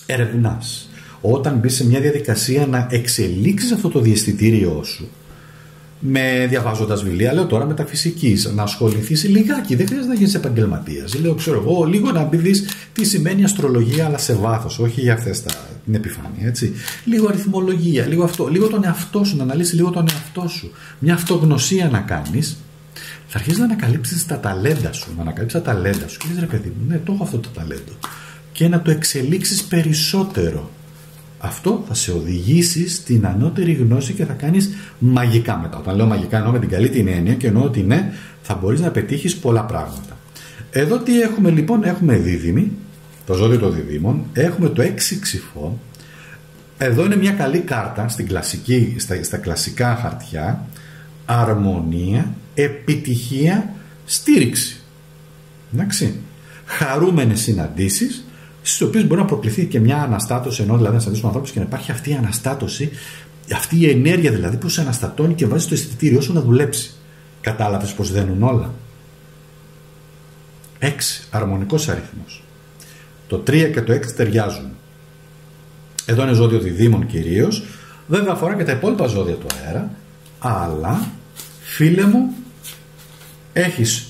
ερευνάς, όταν μπεις σε μια διαδικασία να εξελίξεις αυτό το διαισθητήριό σου, διαβάζοντας βιβλία, λέω τώρα μεταφυσικής, να ασχοληθείς λιγάκι, δεν χρειάζεται να γίνεις επαγγελματίας. Λέω, ξέρω εγώ, λίγο να μπει δεις τι σημαίνει αστρολογία, αλλά σε βάθος, όχι για αυτές την επιφάνεια, έτσι. Λίγο αριθμολογία, λίγο αυτό, λίγο τον εαυτό σου, να αναλύσεις λίγο τον εαυτό σου, μια αυτογνωσία να κάνεις. Θα αρχίσεις να ανακαλύψεις τα ταλέντα σου, και λες, ρε παιδί μου, ναι, το έχω αυτό το ταλέντο, και να το εξελίξεις περισσότερο. Αυτό θα σε οδηγήσει στην ανώτερη γνώση και θα κάνεις μαγικά μετά. Όταν λέω μαγικά εννοώ με την καλή την έννοια και εννοώ ότι ναι, θα μπορείς να πετύχεις πολλά πράγματα. Εδώ τι έχουμε λοιπόν? Έχουμε δίδυμη, το ζώδιο των διδύμων, έχουμε το 6 ξυφό. Εδώ είναι μια καλή κάρτα στα κλασικά χαρτιά. Αρμονία, επιτυχία, στήριξη. Εντάξει. Χαρούμενες συναντήσεις, στις οποίες μπορεί να προκληθεί και μια αναστάτωση, ενώ δηλαδή να συναντήσουμε ανθρώπους και να υπάρχει αυτή η αναστάτωση, αυτή η ενέργεια δηλαδή που σε αναστατώνει και βάζει το αισθητήριό σου να δουλέψει. Κατάλαβες πως δένουν όλα? 6, αρμονικός αριθμός. Το 3 και το 6 ταιριάζουν. Εδώ είναι ζώδιο διδύμων κυρίως, βέβαια αφορά και τα υπόλοιπα ζώδια του αέρα, αλλά φίλε μου, έχεις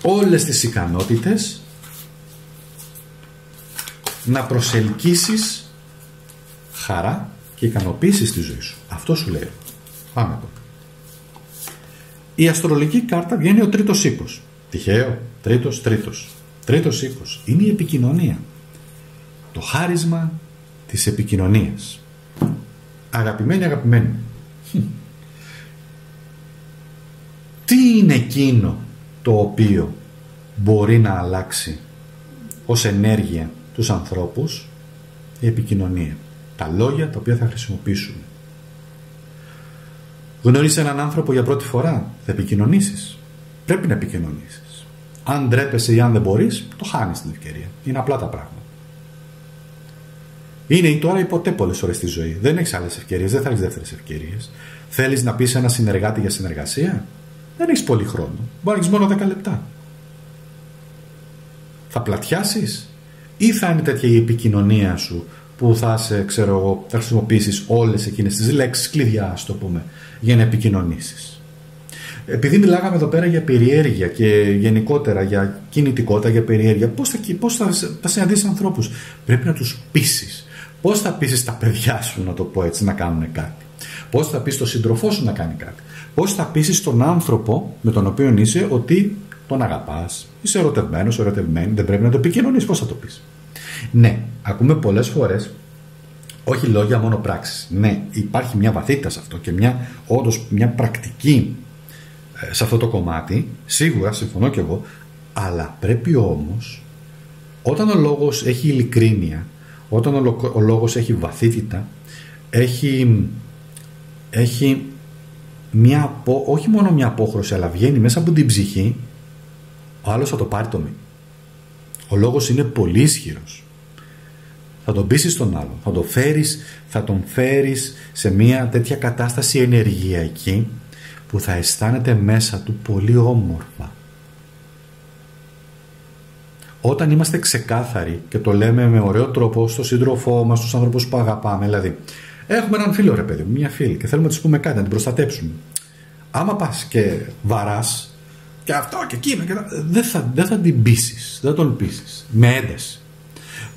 όλες τις ικανότητες να προσελκύσεις χαρά και ικανοποίηση στη ζωή σου. Αυτό σου λέει. Πάμε εδώ. Η αστρολογική κάρτα βγαίνει ο τρίτος οίκος. Τυχαίο? Τρίτος οίκος είναι η επικοινωνία. Το χάρισμα της επικοινωνίας. Αγαπημένοι. Τι είναι εκείνο το οποίο μπορεί να αλλάξει ως ενέργεια τους ανθρώπους? Η επικοινωνία. Τα λόγια τα οποία θα χρησιμοποιήσουμε. Γνωρίζεις έναν άνθρωπο για πρώτη φορά, θα επικοινωνήσεις. Πρέπει να επικοινωνήσεις. Αν ντρέπεσαι ή αν δεν μπορείς, το χάνεις την ευκαιρία. Είναι απλά τα πράγματα. Είναι ή τώρα ή ποτέ πολλές ώρες στη ζωή. Δεν έχεις άλλες ευκαιρίες, δεν θα έχεις δεύτερες ευκαιρίες. Θέλεις να πεις ένα συνεργάτη για συνεργασία? Δεν έχεις πολύ χρόνο. Μπορεί να έχεις μόνο 10 λεπτά. Θα πλατιάσεις ή θα είναι τέτοια η επικοινωνία σου που θα χρησιμοποιήσεις όλες εκείνες τις λέξεις κλειδιά, ας το πούμε, για να επικοινωνήσεις? Επειδή μιλάγαμε εδώ πέρα για περιέργεια και γενικότερα για κινητικότητα, για περιέργεια, πώς θα συναντήσεις ανθρώπους? Πρέπει να τους πείσεις. Πώς θα πείσεις τα παιδιά σου, να το πω έτσι, να κάνουν κάτι? Πώς θα πείσεις τον σύντροφό σου να κάνει κάτι? Πώς θα πείσεις τον άνθρωπο με τον οποίο είσαι ότι τον αγαπάς, είσαι ερωτευμένος, ερωτευμένη, δεν πρέπει να το επικοινωνείς? Πώς θα το πεις? Ναι, ακούμε πολλές φορές όχι λόγια, μόνο πράξεις. Ναι, υπάρχει μια βαθύτητα σε αυτό και όντως μια πρακτική σε αυτό το κομμάτι, σίγουρα συμφωνώ κι εγώ, αλλά πρέπει όμως, όταν ο λόγος έχει ειλικρίνεια, όταν ο λόγος έχει βαθύτητα, έχει όχι μόνο μια απόχρωση, αλλά βγαίνει μέσα από την ψυχή, ο άλλος θα το πάρει το μήνυμα. Ο λόγος είναι πολύ ισχυρός. Θα τον πείσεις τον άλλον, θα τον φέρεις σε μια τέτοια κατάσταση ενεργειακή που θα αισθάνεται μέσα του πολύ όμορφα. Όταν είμαστε ξεκάθαροι και το λέμε με ωραίο τρόπο στον σύντροφό μας, στους άνθρωπους που αγαπάμε, δηλαδή έχουμε έναν φίλο, ρε παιδί μου, μια φίλη, και θέλουμε να της πούμε κάτι, να την προστατέψουμε. Άμα πας και βαράς και αυτό και εκείνο, δεν θα την πείσεις, δεν τον πείσεις με ένταση.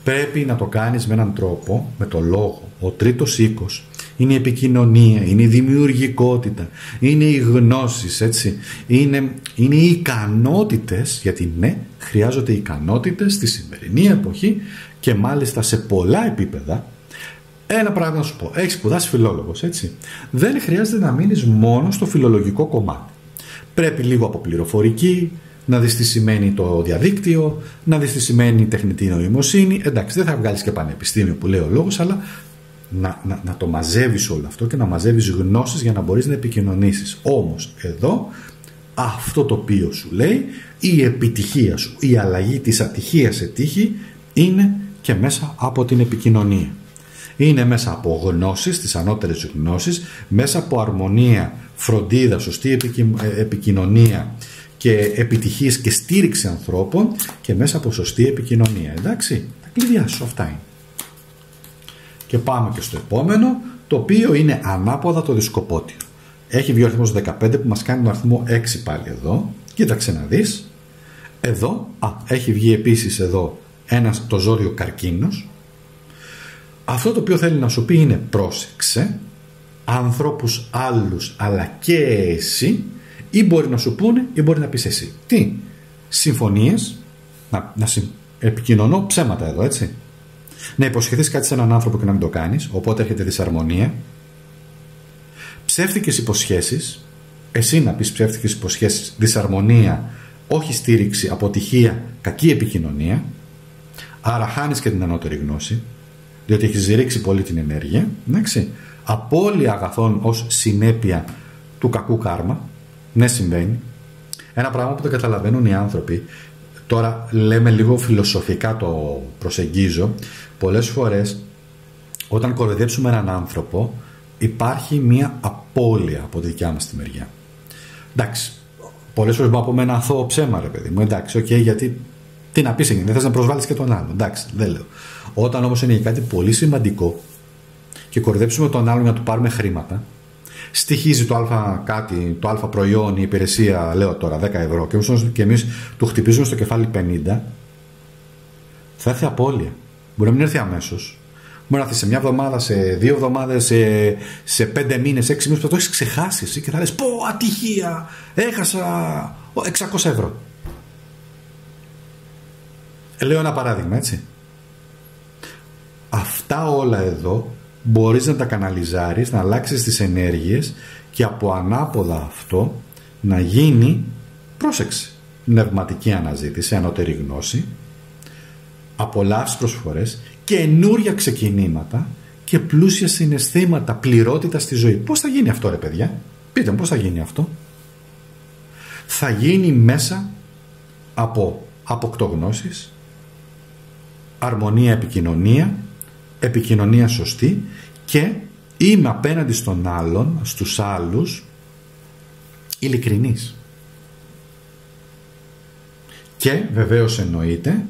Πρέπει να το κάνεις με έναν τρόπο, με το λόγο. Ο τρίτος οίκος είναι η επικοινωνία, είναι η δημιουργικότητα, είναι οι γνώσεις, έτσι. Είναι οι ικανότητες, γιατί ναι, χρειάζονται ικανότητες στη σημερινή εποχή και μάλιστα σε πολλά επίπεδα. Ένα πράγμα να σου πω, έχεις σπουδάσει φιλόλογος, έτσι. Δεν χρειάζεται να μείνεις μόνο στο φιλολογικό κομμάτι. Πρέπει λίγο από πληροφορική, να δεις τι σημαίνει το διαδίκτυο, να δεις τι σημαίνει η τεχνητή νοημοσύνη. Εντάξει, δεν θα βγάλεις και πανεπιστήμιο που λέει ο λόγος, αλλά να το μαζεύεις όλο αυτό και να μαζεύεις γνώσεις για να μπορείς να επικοινωνήσεις. Όμως εδώ αυτό το οποίο σου λέει, η επιτυχία σου, η αλλαγή της ατυχίας σε τύχη είναι και μέσα από την επικοινωνία. Είναι μέσα από γνώσεις, τις ανώτερες γνώσεις, μέσα από αρμονία, φροντίδα, σωστή επικοινωνία και επιτυχίες και στήριξη ανθρώπων και μέσα από σωστή επικοινωνία. Εντάξει, τα κλειδιά σου αυτά είναι. Και πάμε και στο επόμενο, το οποίο είναι ανάποδα το δισκοπότιο. Έχει βγει ο αριθμός 15 που μας κάνει τον αριθμό 6 πάλι εδώ. Κοίταξε να δεις. Εδώ, έχει βγει επίσης εδώ το ζώδιο καρκίνος. Αυτό το οποίο θέλει να σου πει είναι πρόσεξε ανθρώπους άλλους αλλά και εσύ, ή μπορεί να σου πούνε ή μπορεί να πεις εσύ. Τι? Συμφωνίες, να επικοινωνώ ψέματα εδώ, έτσι. Να υποσχεθείς κάτι σε έναν άνθρωπο και να μην το κάνεις, οπότε έρχεται δυσαρμονία. Ψεύτικες υποσχέσεις, εσύ να πεις ψεύτικες υποσχέσεις, δυσαρμονία, όχι στήριξη, αποτυχία, κακή επικοινωνία. Άρα χάνεις και την ανώτερη γνώση, διότι έχεις ρίξει πολύ την ενέργεια, εντάξει. Απώλεια αγαθών ως συνέπεια του κακού κάρμα. Ναι, συμβαίνει. Ένα πράγμα που δεν καταλαβαίνουν οι άνθρωποι, Τώρα λέμε λίγο φιλοσοφικά το προσεγγίζω. Πολλές φορές όταν κοροϊδέψουμε έναν άνθρωπο υπάρχει μια απώλεια από τη δικιά μας τη μεριά. Εντάξει, πολλές φορές μπορούμε να πούμε ένα αθώο ψέμα, ρε παιδί μου. Εντάξει, γιατί τι να πεις, δεν θες να προσβάλλεις και τον άλλον. Εντάξει, δεν λέω. Όταν όμως είναι κάτι πολύ σημαντικό και κοροϊδέψουμε τον άλλον για να του πάρουμε χρήματα, στοιχίζει το α κάτι, το α προϊόν, η υπηρεσία, λέω τώρα 10 ευρώ, και εμείς του χτυπίζουμε στο κεφάλι 50, θα έρθει απώλεια. Μπορεί να μην έρθει αμέσως. Μπορεί να έρθει σε μια εβδομάδα, σε 2 εβδομάδες, σε 5 μήνες, 6 μήνες, που θα το έχεις ξεχάσει εσύ και θα λες πω ατυχία, έχασα 600 ευρώ. Λέω ένα παράδειγμα, έτσι. Αυτά όλα εδώ μπορείς να τα καναλιζάρεις, να αλλάξεις τις ενέργειες και από ανάποδα αυτό να γίνει, πρόσεξε, πνευματική αναζήτηση, ανώτερη γνώση, απολαύσεις προσφορές, καινούρια ξεκινήματα και πλούσια συναισθήματα, πληρότητα στη ζωή. Πώς θα γίνει αυτό, ρε παιδιά? Πείτε μου πώς θα γίνει αυτό. Θα γίνει μέσα από αποκτογνώσεις, αρμονία, επικοινωνία σωστή, και είμαι απέναντι στον άλλον, στους άλλους, ειλικρινής. Και βεβαίως εννοείται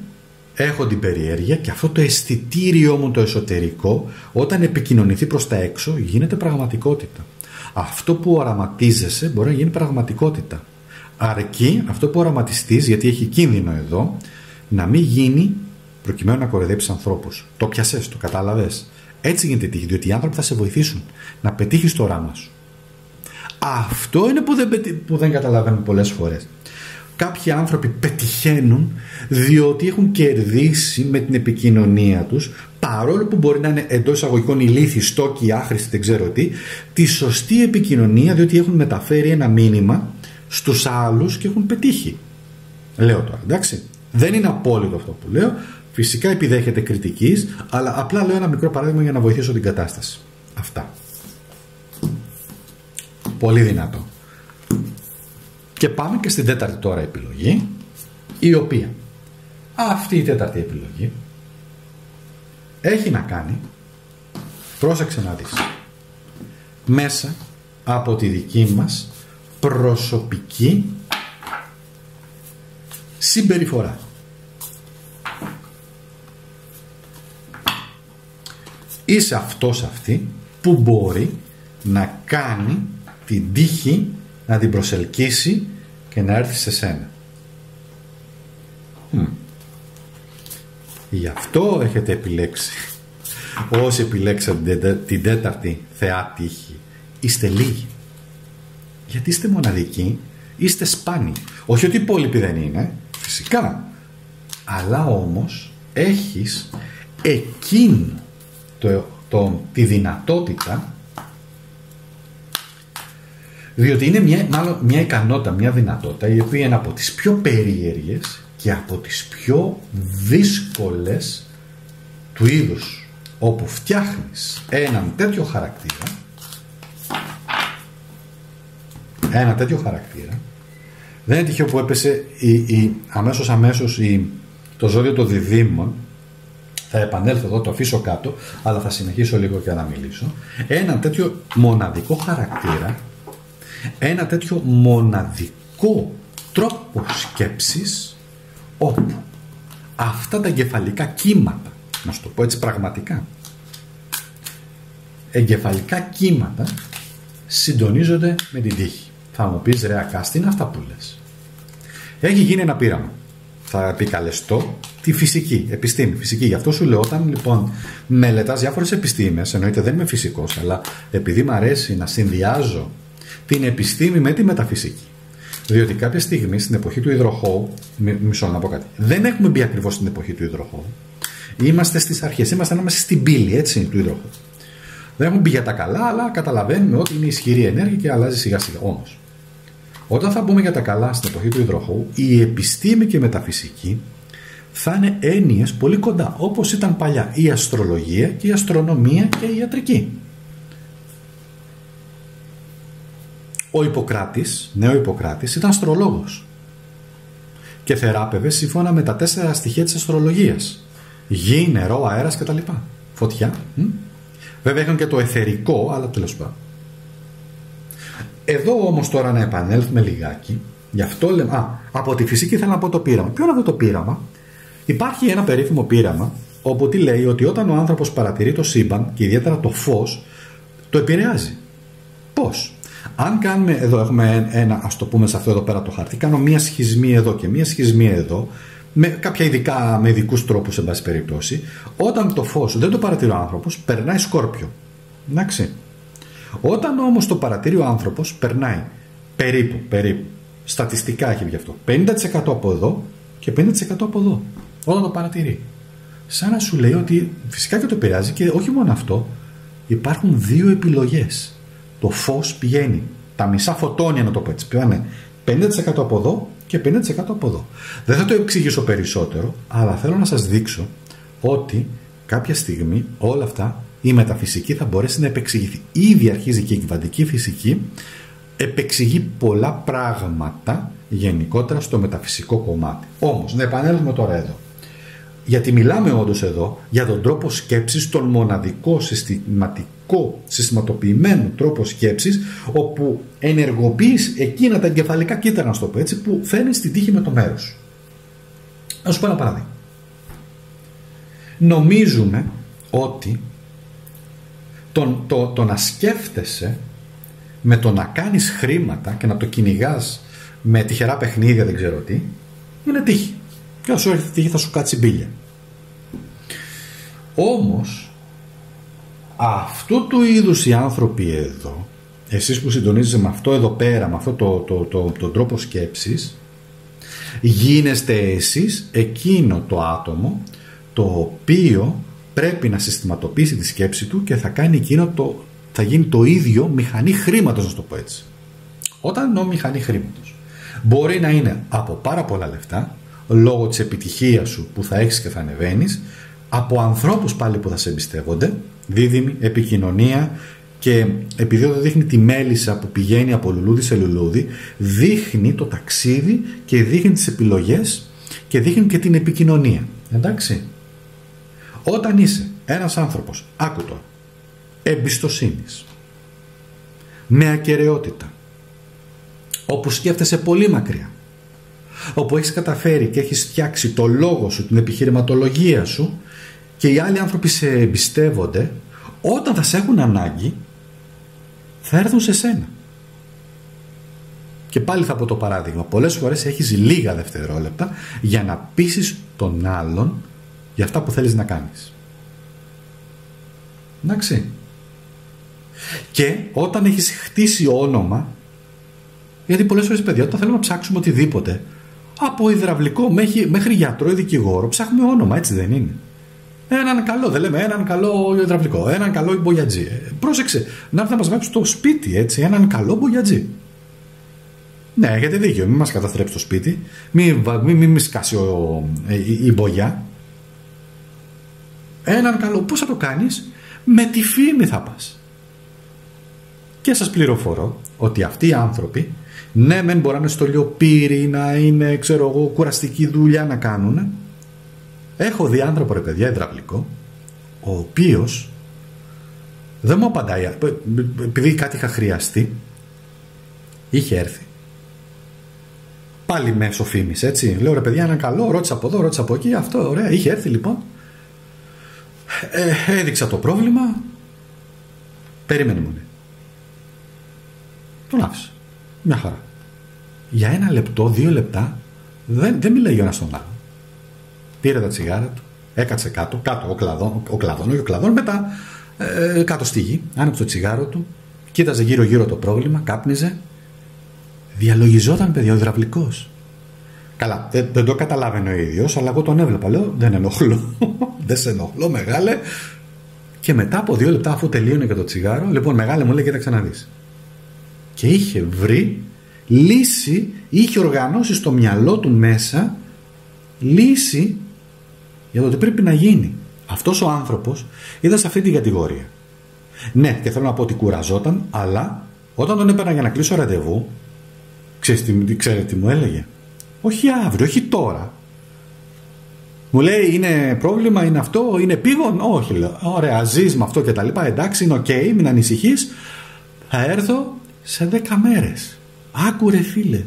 έχω την περιέργεια και αυτό το αισθητήριό μου το εσωτερικό, όταν επικοινωνηθεί προς τα έξω, γίνεται πραγματικότητα. Αυτό που οραματίζεσαι μπορεί να γίνει πραγματικότητα. Αρκεί αυτό που οραματιστείς, γιατί έχει κίνδυνο εδώ, να μην γίνει προκειμένου να κοροϊδέψεις ανθρώπους. Το πιασες, το κατάλαβες. Έτσι γίνεται τύχη, διότι οι άνθρωποι θα σε βοηθήσουν να πετύχεις το όραμά σου. Αυτό είναι που δεν καταλαβαίνουμε πολλές φορές. Κάποιοι άνθρωποι πετυχαίνουν διότι έχουν κερδίσει με την επικοινωνία τους, παρόλο που μπορεί να είναι εντός εισαγωγικών ηλίθιοι, στόκοι, άχρηστοι, δεν ξέρω τι, τη σωστή επικοινωνία, διότι έχουν μεταφέρει ένα μήνυμα στους άλλους και έχουν πετύχει. Λέω τώρα, εντάξει. Δεν είναι απόλυτο αυτό που λέω. Φυσικά επιδέχεται κριτικής, αλλά απλά λέω ένα μικρό παράδειγμα για να βοηθήσω την κατάσταση. Αυτά. Πολύ δυνατό. Και πάμε και στην τέταρτη τώρα επιλογή, η οποία αυτή η τέταρτη επιλογή έχει να κάνει, πρόσεξε να δεις, μέσα από τη δική μας προσωπική συμπεριφορά. Είσαι αυτός αυτή που μπορεί να κάνει την τύχη να την προσελκύσει και να έρθει σε σένα. Γι' αυτό έχετε επιλέξει, όσοι επιλέξατε την τέταρτη θεά τύχη, είστε λίγοι. Γιατί είστε μοναδικοί, είστε σπάνιοι. Όχι ότι οι υπόλοιποι δεν είναι, φυσικά. Αλλά όμως έχεις εκείνη τη δυνατότητα, διότι είναι μια ικανότητα, μια δυνατότητα η οποία είναι από τις πιο περίεργες και από τις πιο δύσκολες του είδους, όπου φτιάχνεις έναν τέτοιο χαρακτήρα, δεν είναι τυχαίο που έπεσε αμέσως το ζώδιο των διδύμων. Θα επανέλθω εδώ, το αφήσω κάτω, αλλά θα συνεχίσω λίγο και να μιλήσω. Ένα τέτοιο μοναδικό χαρακτήρα, ένα τέτοιο μοναδικό τρόπο σκέψης, όπου αυτά τα εγκεφαλικά κύματα, να σου το πω έτσι πραγματικά, εγκεφαλικά κύματα συντονίζονται με την τύχη. Θα μου πεις, ρε Ακάστη, είναι αυτά που λες. Έχει γίνει ένα πείραμα. Θα επικαλεστώ τη φυσική, επιστήμη, φυσική. Γι' αυτό σου λέω, όταν λοιπόν μελετάς διάφορες επιστήμες, εννοείται δεν είμαι φυσικός, αλλά επειδή μου αρέσει να συνδυάζω την επιστήμη με τη μεταφυσική. Διότι κάποια στιγμή στην εποχή του υδροχώου, μισό να πω κάτι, δεν έχουμε μπει ακριβώς στην εποχή του υδροχώου. Είμαστε στις αρχές, είμαστε στην πύλη, έτσι, του υδροχώου. Δεν έχουμε μπει για τα καλά, αλλά καταλαβαίνουμε ότι είναι ισχυρή ενέργεια και αλλάζει σιγά σιγά. Όμως, όταν θα μπούμε για τα καλά στην εποχή του υδροχώου, η επιστήμη και η μεταφυσική θα είναι έννοιες πολύ κοντά, όπως ήταν παλιά η αστρολογία και η αστρονομία και η ιατρική. Ο Ιπποκράτης, νέο Ιπποκράτης, ήταν αστρολόγος και θεράπευε σύμφωνα με τα 4 στοιχεία της αστρολογίας. Γη, νερό, αέρας κτλ. Φωτιά. Βέβαια είχαν και το αιθερικό, αλλά τέλος πάντων. Εδώ όμως τώρα να επανέλθουμε λιγάκι. Γι' αυτό λέμε. Από τη φυσική θέλω να πω το πείραμα. Ποιο είναι αυτό το πείραμα? Υπάρχει ένα περίφημο πείραμα όπου τι λέει? Ότι όταν ο άνθρωπος παρατηρεί το σύμπαν και ιδιαίτερα το φως, το επηρεάζει. Πώς? Αν κάνουμε, εδώ έχουμε ένα, ας το πούμε σε αυτό εδώ πέρα το χαρτί, κάνω μία σχισμή εδώ και μία σχισμή εδώ, με κάποια με ειδικούς τρόπους εν πάση περιπτώσει, όταν το φως δεν το παρατηρεί ο άνθρωπος, περνάει σκόρπιο. Εντάξει. Όταν όμως το παρατηρεί ο άνθρωπος, περνάει περίπου, στατιστικά έχει βγει αυτό, 50% από εδώ και 50% από εδώ. Όταν το παρατηρεί. Σαν να σου λέει ότι φυσικά και το επηρεάζει, και όχι μόνο αυτό, υπάρχουν 2 επιλογές. Το φως πηγαίνει, τα μισά φωτόνια να το πω έτσι, πηγαίνουν 50% από εδώ και 50% από εδώ. Δεν θα το εξηγήσω περισσότερο, αλλά θέλω να σας δείξω ότι κάποια στιγμή όλα αυτά η μεταφυσική θα μπορέσει να επεξηγηθεί. Ήδη αρχίζει και η κβαντική φυσική επεξηγεί πολλά πράγματα γενικότερα στο μεταφυσικό κομμάτι. Όμως, να επανέλθουμε τώρα εδώ. Γιατί μιλάμε όντως εδώ για τον τρόπο σκέψης, τον μοναδικό, συστηματοποιημένο τρόπο σκέψης, όπου ενεργοποιείς εκείνα τα εγκεφαλικά κύτταρα, να το πω έτσι, που φέρνει στην τύχη με το μέρος. Να σου πω ένα παράδειγμα. Νομίζουμε ότι το να σκέφτεσαι με το να κάνεις χρήματα και να το κυνηγάς με τυχερά παιχνίδια, δεν ξέρω τι, είναι τύχη. Και όσο έρθει τύχη θα σου κάτσει μπίλια. Όμως αυτού του είδους οι άνθρωποι εδώ, εσείς που συντονίζετε με αυτό εδώ πέρα, με αυτό τον τρόπο σκέψης, γίνεστε εσείς εκείνο το άτομο το οποίο πρέπει να συστηματοποιήσει τη σκέψη του και θα κάνει εκείνο θα γίνει το ίδιο μηχανή χρήματος, να το πω έτσι. Όταν εννοώ μηχανή χρήματος, μπορεί να είναι από πάρα πολλά λεφτά, λόγω της επιτυχίας σου που θα έχεις και θα ανεβαίνεις, από ανθρώπους πάλι που θα σε εμπιστεύονται, δίδυμη, επικοινωνία, και επειδή εδώ δείχνει τη μέλισσα που πηγαίνει από λουλούδι σε λουλούδι, δείχνει το ταξίδι και δείχνει τις επιλογές και δείχνει και την επικοινωνία. Εντάξει. Όταν είσαι ένας άνθρωπος, άκουτο, εμπιστοσύνης, με ακεραιότητα, όπου σκέφτεσαι πολύ μακριά, όπου έχεις καταφέρει και έχεις φτιάξει το λόγο σου, την επιχειρηματολογία σου, και οι άλλοι άνθρωποι σε εμπιστεύονται, όταν θα σε έχουν ανάγκη θα έρθουν σε σένα. Και πάλι θα πω το παράδειγμα, πολλές φορές έχεις λίγα δευτερόλεπτα για να πείσεις τον άλλον για αυτά που θέλεις να κάνεις. Εντάξει. Και όταν έχεις χτίσει όνομα, γιατί πολλές φορές, παιδιά, όταν θέλουμε να ψάξουμε οτιδήποτε, από υδραυλικό μέχρι γιατρό ή δικηγόρο, ψάχνουμε όνομα, έτσι δεν είναι? Έναν καλό, δεν λέμε έναν καλό υδραυλικό, έναν καλό μπογιατζή. Πρόσεξε, να έρθει να μας βάψει το σπίτι, έτσι, έναν καλό μπογιατζή. Ναι, έχετε δίκιο, μην μας καταστρέψει το σπίτι, μην σκάσει η μπογιά. Έναν καλό, πώς θα το κάνεις? Με τη φήμη θα πας. Και σας πληροφορώ ότι αυτοί οι άνθρωποι, ναι, μεν μπορεί να είναι στολιοπύροι, να είναι, ξέρω εγώ, κουραστική δουλειά να κάνουν. Έχω δει άνθρωπο, ρε παιδιά, υδραυλικό, ο οποίος δεν μου απαντάει, επειδή κάτι είχα χρειαστεί, είχε έρθει. Πάλι μέσω φήμης, έτσι. Λέω, ρε παιδιά, έναν καλό, ρώτησα από εδώ, ρώτησα από εκεί, αυτό, ωραία, είχε έρθει λοιπόν. Έδειξα το πρόβλημα, περίμενε μου, τον άφησα, μια χαρά. Για 1 λεπτό, 2 λεπτά δεν μιλάει ο ένας στον άλλο. Πήρε τα τσιγάρα του, έκατσε κάτω ο κλαδόν, μετά κάτω στη γη, άνοιξε το τσιγάρο του, κοίταζε γύρω-γύρω το πρόβλημα, κάπνιζε, διαλογιζόταν, παιδιά, ο υδραυλικός. Καλά, δεν το καταλάβαινε ο ίδιος, αλλά εγώ τον έβλεπα, λέω, δεν ενοχλώ, δεν σε ενοχλώ, μεγάλε. Και μετά από 2 λεπτά, αφού τελείωνε και το τσιγάρο, λοιπόν, μεγάλε, μου λέει, κοίταξε να δεις. Και είχε βρει λύση, είχε οργανώσει στο μυαλό του μέσα λύση για το τι πρέπει να γίνει. Αυτός ο άνθρωπος ήταν σε αυτή την κατηγορία. Ναι, και θέλω να πω ότι κουραζόταν, αλλά όταν τον έπαιρνα για να κλείσω ραντεβού, ξέρετε τι μου έλεγε? Όχι αύριο, όχι τώρα. Μου λέει είναι πρόβλημα, είναι αυτό, είναι επίγον. Όχι, λέω. Ωραία, ζεις με αυτό και τα λοιπά. Εντάξει, είναι ok, μην ανησυχείς. Θα έρθω σε 10 μέρες. Άκου ρε φίλε.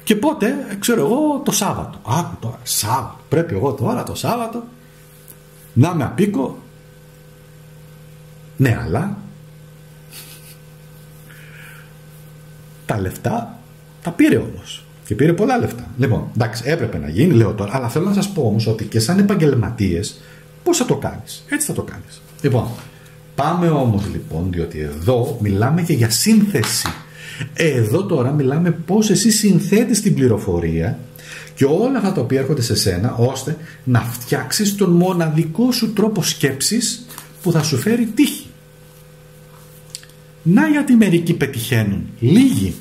Και πότε, ξέρω εγώ, το Σάββατο. Άκου τώρα, Σάββατο. Πρέπει εγώ τώρα το Σάββατο να με απίκω. Ναι, αλλά τα λεφτά τα πήρε όμως. Και πήρε πολλά λεφτά. Λοιπόν, εντάξει, έπρεπε να γίνει, λέω τώρα. Αλλά θέλω να σας πω όμως ότι και σαν επαγγελματίες, πώς θα το κάνεις? Έτσι θα το κάνεις. Λοιπόν, πάμε όμως λοιπόν, διότι εδώ μιλάμε και για σύνθεση. Εδώ τώρα μιλάμε πώς εσύ συνθέτεις την πληροφορία και όλα αυτά τα οποία έρχονται σε σένα, ώστε να φτιάξεις τον μοναδικό σου τρόπο σκέψης που θα σου φέρει τύχη. Να γιατί μερικοί πετυχαίνουν, λίγοι.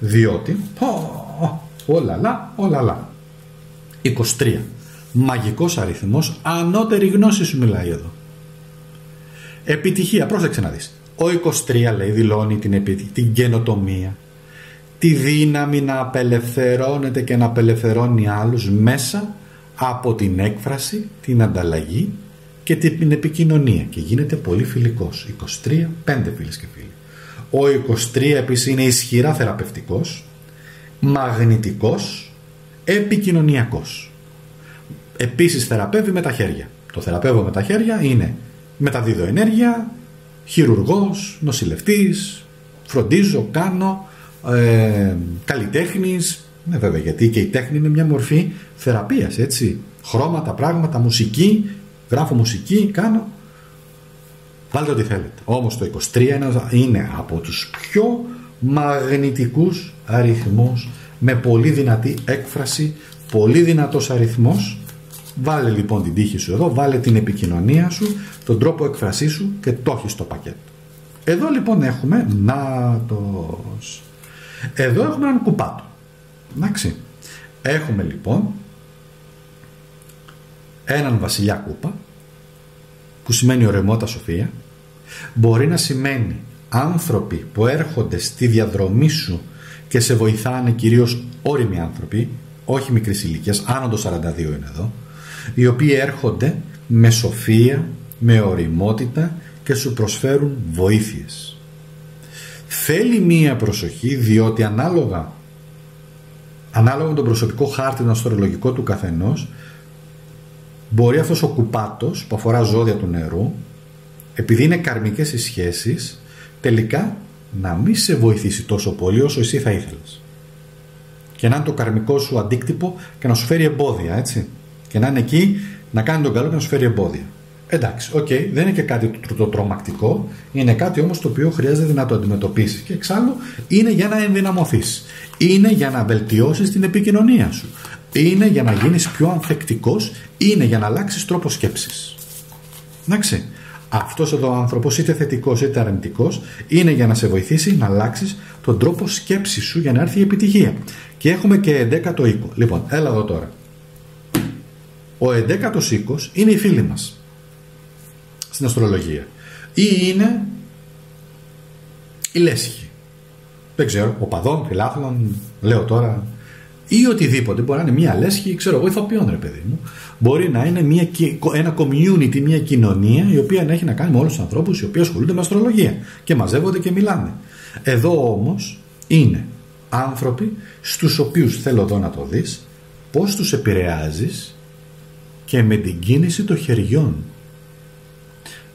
Διότι, όλα. 23. Μαγικός αριθμός, ανώτερη γνώση σου μιλάει εδώ. Επιτυχία, πρόσεξε να δεις. Ο 23 λέει δηλώνει την καινοτομία, τη δύναμη να απελευθερώνεται και να απελευθερώνει άλλους μέσα από την έκφραση, την ανταλλαγή και την επικοινωνία και γίνεται πολύ φιλικός. 23, 5 φίλες και φίλοι. Ο 23 επίσης είναι ισχυρά θεραπευτικός, μαγνητικός, επικοινωνιακός. Επίσης θεραπεύει με τα χέρια. Το θεραπεύω με τα χέρια είναι μεταδίδω ενέργεια, χειρουργός, νοσηλευτής, φροντίζω, κάνω, καλλιτέχνης. Ναι, βέβαια, γιατί και η τέχνη είναι μια μορφή θεραπείας, έτσι. Χρώματα, πράγματα, μουσική, γράφω μουσική, κάνω. Βάλτε ό,τι θέλετε. Όμως το 23 είναι από τους πιο μαγνητικούς αριθμούς με πολύ δυνατή έκφραση, πολύ δυνατός αριθμός. Βάλε λοιπόν την τύχη σου εδώ, βάλε την επικοινωνία σου, τον τρόπο έκφρασή σου και το έχεις στο πακέτο. Εδώ λοιπόν έχουμε νάτος. Εδώ έχουμε έναν κουπάτο. Εντάξει. Έχουμε λοιπόν έναν βασιλιά κούπα που σημαίνει ωρεμότητα σοφία. Μπορεί να σημαίνει άνθρωποι που έρχονται στη διαδρομή σου και σε βοηθάνε, κυρίως όριμοι άνθρωποι, όχι μικρής ηλικίας, άνω των 42 είναι εδώ, οι οποίοι έρχονται με σοφία, με ωριμότητα και σου προσφέρουν βοήθειες. Θέλει μία προσοχή, διότι ανάλογα με τον προσωπικό χάρτη, τον αστρολογικό του καθενός, μπορεί αυτός ο κουπάτος που αφορά ζώδια του νερού, επειδή είναι καρμικές οι σχέσεις, τελικά να μην σε βοηθήσει τόσο πολύ όσο εσύ θα ήθελες. Και να είναι το καρμικό σου αντίκτυπο και να σου φέρει εμπόδια, έτσι. Και να είναι εκεί να κάνει τον καλό και να σου φέρει εμπόδια. Εντάξει, δεν είναι και κάτι το τρομακτικό, είναι κάτι όμως το οποίο χρειάζεται να το αντιμετωπίσεις. Και εξάλλου είναι για να ενδυναμωθείς. Είναι για να βελτιώσεις την επικοινωνία σου. Είναι για να γίνεις πιο ανθεκτικός, είναι για να αλλάξεις τρόπο σκέψης. Εντάξει. Αυτός εδώ ο άνθρωπος, είτε θετικός είτε αρνητικός, είναι για να σε βοηθήσει να αλλάξεις τον τρόπο σκέψης σου για να έρθει η επιτυχία. Και έχουμε και 11ο οίκο. Λοιπόν, έλα εδώ τώρα. Ο 11ος οίκος είναι οι φίλοι μας στην αστρολογία. Ή είναι οι λέσχοι. Δεν ξέρω, οπαδών, φιλάθλων, λέω τώρα. Ή οτιδήποτε. Μπορεί να είναι μια λέσχη, ξέρω εγώ, ηθοποιών, ρε παιδί μου. Μπορεί να είναι ένα community, μια κοινωνία η οποία να έχει να κάνει με όλους τους ανθρώπους οι οποίοι ασχολούνται με αστρολογία και μαζεύονται και μιλάνε. Εδώ όμως είναι άνθρωποι στους οποίους θέλω εδώ να το δεις πώς τους επηρεάζεις και με την κίνηση των χεριών.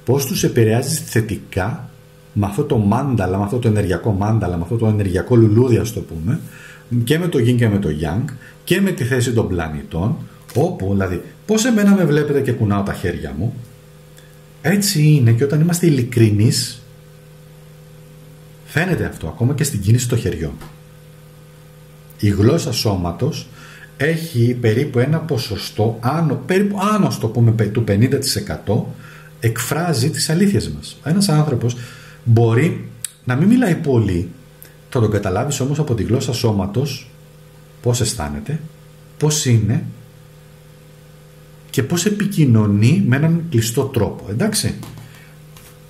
Πώς τους επηρεάζεις θετικά με αυτό το μάνταλα, με αυτό το ενεργειακό μάνταλα, με αυτό το ενεργειακό λουλούδι, ας το πούμε, και με το Yin και με το Yang και με τη θέση των πλανητών, όπου δηλαδή πώς εμένα με βλέπετε και κουνάω τα χέρια μου, έτσι είναι και όταν είμαστε ειλικρινείς φαίνεται αυτό ακόμα και στην κίνηση των χεριών. Η γλώσσα σώματος έχει περίπου ένα ποσοστό περίπου άνω στο πούμε του 50% εκφράζει τις αλήθειες μας. Ένας άνθρωπος μπορεί να μην μιλάει πολύ, θα τον καταλάβεις όμως από τη γλώσσα σώματος πώς αισθάνεται, πώς είναι και πώς επικοινωνεί με έναν κλειστό τρόπο. Εντάξει.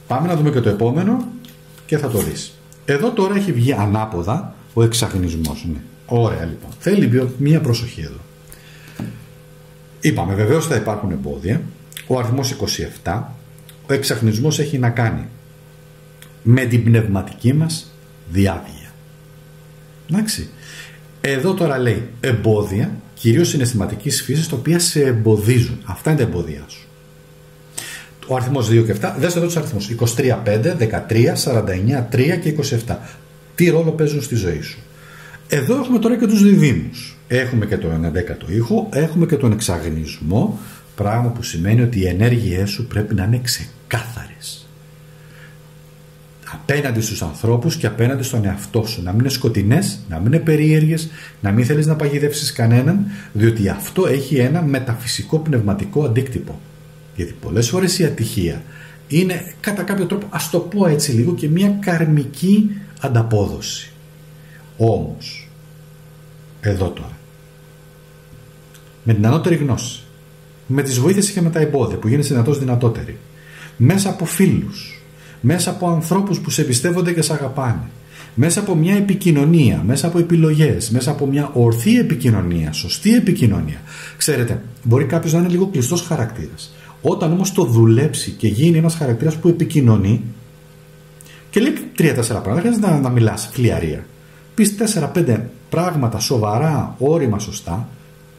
Πάμε να δούμε και το επόμενο και θα το δεις. Εδώ τώρα έχει βγει ανάποδα ο εξαγνισμός. Ναι. Ωραία λοιπόν. Θέλει μία προσοχή εδώ. Είπαμε βεβαίως θα υπάρχουν εμπόδια. Ο αριθμός 27, ο εξαχνισμός έχει να κάνει με την πνευματική μας διάβγεια. Εντάξει. Εδώ τώρα λέει εμπόδια, κυρίως συναισθηματικής φύσης, τα οποία σε εμποδίζουν. Αυτά είναι τα εμπόδια σου. Ο αριθμός 2 και 7, δες εδώ τους αριθμούς 23, 5, 13, 49, 3 και 27. Τι ρόλο παίζουν στη ζωή σου. Εδώ έχουμε τώρα και τους διδύμους. Έχουμε και τον 11ο ήχο, έχουμε και τον εξαγνισμό, πράγμα που σημαίνει ότι οι ενέργειές σου πρέπει να είναι ξεκάθαρες. Απέναντι στους ανθρώπους και απέναντι στον εαυτό σου. Να μην είναι σκοτεινές, να μην είναι περίεργες, να μην θέλεις να παγιδεύσεις κανέναν, διότι αυτό έχει ένα μεταφυσικό πνευματικό αντίκτυπο. Γιατί πολλές φορές η ατυχία είναι κατά κάποιο τρόπο, ας το πω έτσι λίγο, και μια καρμική ανταπόδοση. Όμως, εδώ τώρα, με την ανώτερη γνώση, με τις βοήθειες και με τα εμπόδια που γίνεσαι δυνατότερη, μέσα από φίλους, μέσα από ανθρώπους που σε εμπιστεύονται και σε αγαπάνε, μέσα από μια επικοινωνία, μέσα από επιλογές, μέσα από μια ορθή επικοινωνία, σωστή επικοινωνία. Ξέρετε, μπορεί κάποιος να είναι λίγο κλειστός χαρακτήρας. Όταν όμως το δουλέψει και γίνει ένας χαρακτήρας που επικοινωνεί και λέει 3-4 πράγματα, χρειάζεται να μιλάς φλιαρία. Πεις 4-5 πράγματα σοβαρά, όρημα, σωστά,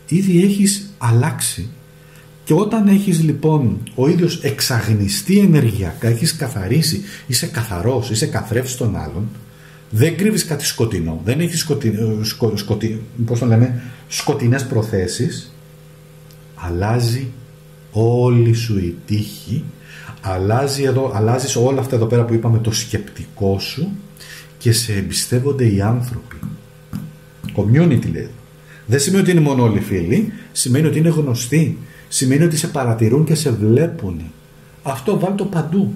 ήδη έχεις αλλάξει. Και όταν έχεις λοιπόν ο ίδιος εξαγνιστεί ενεργειακά, έχεις καθαρίσει, είσαι καθαρός, είσαι καθρέφτης των άλλων, δεν κρύβεις κάτι σκοτεινό, δεν έχεις σκοτεινές προθέσεις, αλλάζει όλη σου η τύχη, αλλάζεις όλα αυτά εδώ πέρα που είπαμε, το σκεπτικό σου, και σε εμπιστεύονται οι άνθρωποι. Community λέει. Δεν σημαίνει ότι είναι μόνο όλοι φίλοι, σημαίνει ότι είναι γνωστοί, σημαίνει ότι σε παρατηρούν και σε βλέπουν. Αυτό βάλει το παντού.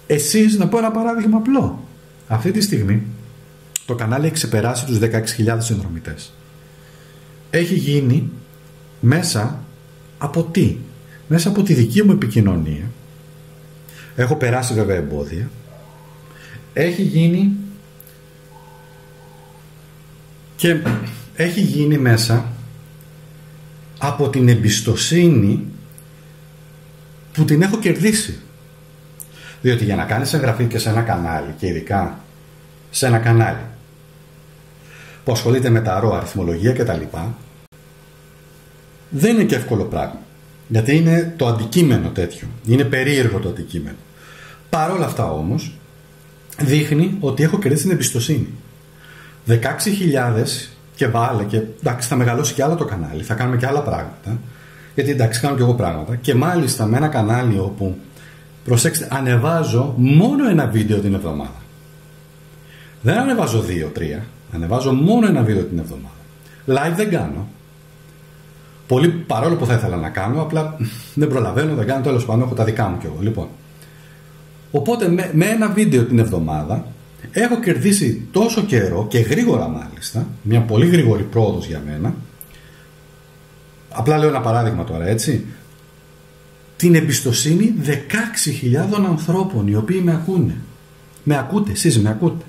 Εσείς, να πω ένα παράδειγμα απλό. Αυτή τη στιγμή το κανάλι έχει ξεπεράσει τους 16.000 συνδρομητές. Έχει γίνει μέσα από τι? Μέσα από τη δική μου επικοινωνία. Έχω περάσει βέβαια εμπόδια. Έχει γίνει και έχει γίνει μέσα από την εμπιστοσύνη που την έχω κερδίσει. Διότι για να κάνεις εγγραφή και σε ένα κανάλι, και ειδικά σε ένα κανάλι που ασχολείται με τα ρο, αριθμολογία κτλ, δεν είναι και εύκολο πράγμα. Γιατί είναι το αντικείμενο τέτοιο. Είναι περίεργο το αντικείμενο. Παρ' όλα αυτά όμως δείχνει ότι έχω κερδίσει την εμπιστοσύνη. 16.000 και βάλε, και εντάξει, θα μεγαλώσει και άλλο το κανάλι, θα κάνουμε και άλλα πράγματα. Γιατί εντάξει, κάνω και εγώ πράγματα. Και μάλιστα με ένα κανάλι όπου, προσέξτε, ανεβάζω μόνο ένα βίντεο την εβδομάδα. Δεν ανεβάζω 2-3, ανεβάζω μόνο ένα βίντεο την εβδομάδα. Live δεν κάνω. Πολύ, παρόλο που θα ήθελα να κάνω, απλά δεν προλαβαίνω, δεν κάνω, τέλος πάντων, έχω τα δικά μου κι εγώ. Λοιπόν, οπότε με ένα βίντεο την εβδομάδα έχω κερδίσει τόσο καιρό, και γρήγορα μάλιστα, μια πολύ γρήγορη πρόοδος για μένα. Απλά λέω ένα παράδειγμα τώρα, έτσι. Την εμπιστοσύνη 16.000 ανθρώπων οι οποίοι με ακούνε. Με ακούτε, εσείς με ακούτε.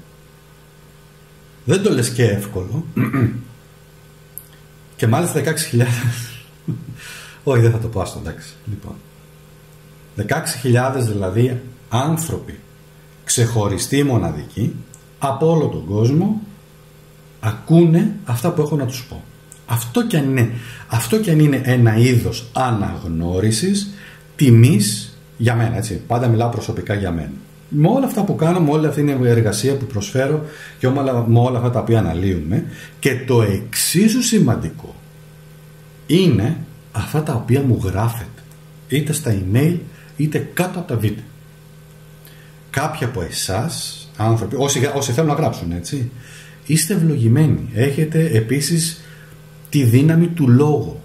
Δεν το λες και εύκολο. Και μάλιστα 16.000. Όχι, δεν θα το πω, άστο, εντάξει. Λοιπόν, 16.000 δηλαδή άνθρωποι, ξεχωριστοί, μοναδικοί, από όλο τον κόσμο, ακούνε αυτά που έχω να τους πω. Αυτό κι αν είναι ένα είδος αναγνώρισης, τιμής για μένα, έτσι. Πάντα μιλάω προσωπικά για μένα. Με όλα αυτά που κάνω, με όλη αυτή την εργασία που προσφέρω και με όλα αυτά τα οποία αναλύουμε, και το εξίσου σημαντικό είναι αυτά τα οποία μου γράφετε, είτε στα email είτε κάτω από τα βίντεο. Κάποιοι από εσάς, άνθρωποι, όσοι θέλουν να γράψουν, έτσι, είστε ευλογημένοι. Έχετε επίσης τη δύναμη του λόγου.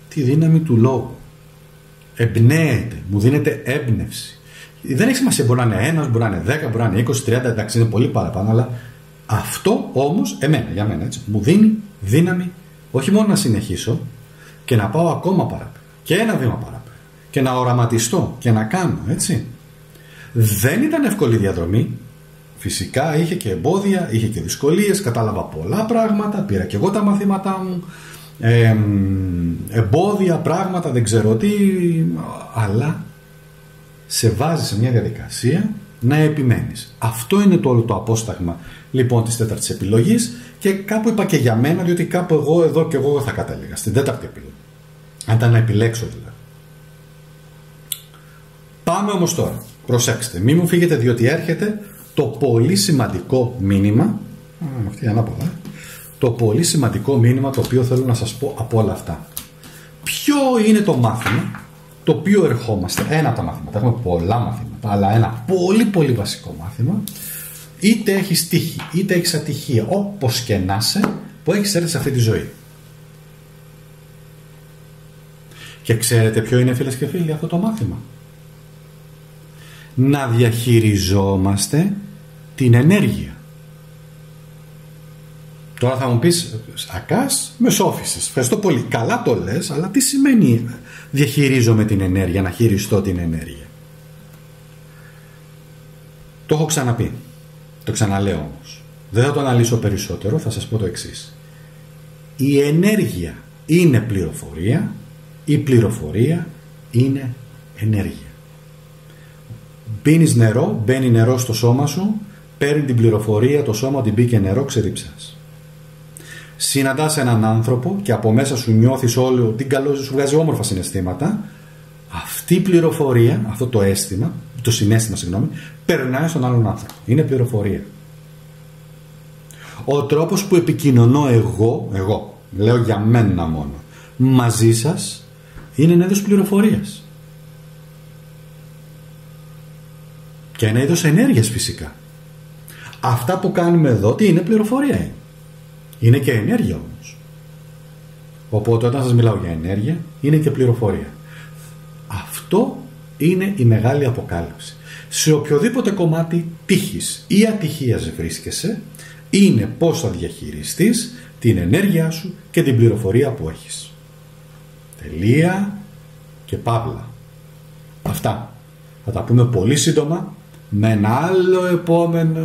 Τη δύναμη του λόγου. Εμπνέετε, μου δίνετε έμπνευση. Δεν έχει σημασία, μπορεί να είναι ένας, μπορεί να είναι 10, μπορεί να είναι 20, 30, εντάξει, είναι πολύ παραπάνω, αλλά αυτό όμως, για μένα, έτσι, μου δίνει δύναμη όχι μόνο να συνεχίσω και να πάω ακόμα παραπέρα και ένα βήμα παραπέρα και να οραματιστώ και να κάνω, έτσι. Δεν ήταν εύκολη διαδρομή, Φυσικά είχε και εμπόδια, είχε και δυσκολίες, κατάλαβα πολλά πράγματα, πήρα και εγώ τα μαθήματά μου, εμπόδια, πράγματα, δεν ξέρω τι, αλλά σε βάζει σε μια διαδικασία να επιμένεις. Αυτό είναι το όλο το απόσταγμα λοιπόν της τέταρτης επιλογής, και κάπου είπα και για μένα, διότι κάπου εγώ εδώ και εγώ θα κατέληγα στην τέταρτη επιλογή, αν ήταν να επιλέξω δηλαδή. Πάμε όμως τώρα, προσέξτε, μην μου φύγετε, διότι έρχεται το πολύ σημαντικό μήνυμα, αυτή η ανάποδα, το πολύ σημαντικό μήνυμα το οποίο θέλω να σας πω από όλα αυτά. Ποιο είναι το μάθημα το οποίο ερχόμαστε, ένα από τα μαθήματα, έχουμε πολλά μαθήματα, αλλά ένα πολύ πολύ βασικό μάθημα, είτε έχεις τύχη, είτε έχεις ατυχία, όπως και να είσαι, που έχεις έρθει σε αυτή τη ζωή. Και ξέρετε ποιο είναι, φίλες και φίλοι, αυτό το μάθημα? Να διαχειριζόμαστε την ενέργεια. Τώρα θα μου πεις, Ακάς, με σώφισες, ευχαριστώ πολύ, καλά το λες, αλλά τι σημαίνει διαχειρίζομαι την ενέργεια, να χειριστώ την ενέργεια? Το έχω ξαναπεί, το ξαναλέω όμως, δεν θα το αναλύσω περισσότερο, θα σας πω το εξής. Η ενέργεια είναι πληροφορία, η πληροφορία είναι ενέργεια. Πίνεις νερό, μπαίνει νερό στο σώμα σου, παίρνει την πληροφορία, το σώμα την μπήκε νερό, ξερίψας. Συναντάς έναν άνθρωπο και από μέσα σου νιώθεις όλο την καλώση, σου βγάζει όμορφα συναισθήματα. Αυτή η πληροφορία, αυτό το αίσθημα, το συναίσθημα, συγγνώμη, περνάει στον άλλον άνθρωπο. Είναι πληροφορία. Ο τρόπος που επικοινωνώ εγώ, λέω για μένα μόνο, μαζί σας, είναι ένα είδος πληροφορίας. Και ένα είδος ενέργειας φυσικά. Αυτά που κάνουμε εδώ, τι είναι? Πληροφορία. Είναι και ενέργεια όμως. Οπότε όταν σας μιλάω για ενέργεια, είναι και πληροφορία. Αυτό είναι η μεγάλη αποκάλυψη. Σε οποιοδήποτε κομμάτι τύχης ή ατυχίας βρίσκεσαι, είναι πώς θα διαχειριστείς την ενέργειά σου και την πληροφορία που έχεις. Τελεία και παύλα. Αυτά. Θα τα πούμε πολύ σύντομα με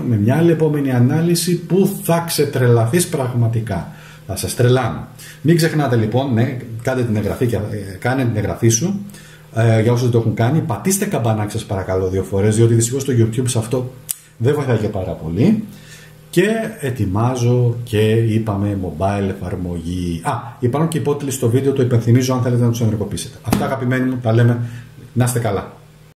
με μια άλλη επόμενη ανάλυση που θα ξετρελαθείς πραγματικά. Θα σας τρελάνω. Μην ξεχνάτε λοιπόν, κάντε την εγγραφή, κάνε την εγγραφή σου. Για όσους δεν το έχουν κάνει, πατήστε καμπανάκι σας παρακαλώ 2 φορές, διότι δυστυχώς στο YouTube σε αυτό δεν βοηθάει και πάρα πολύ. Και ετοιμάζω και είπαμε mobile εφαρμογή. Υπάρχουν και υπότιτλοι στο βίντεο, το υπενθυμίζω αν θέλετε να τους ενεργοποιήσετε. Αυτά αγαπημένοι μου, τα λέμε, να είστε καλά.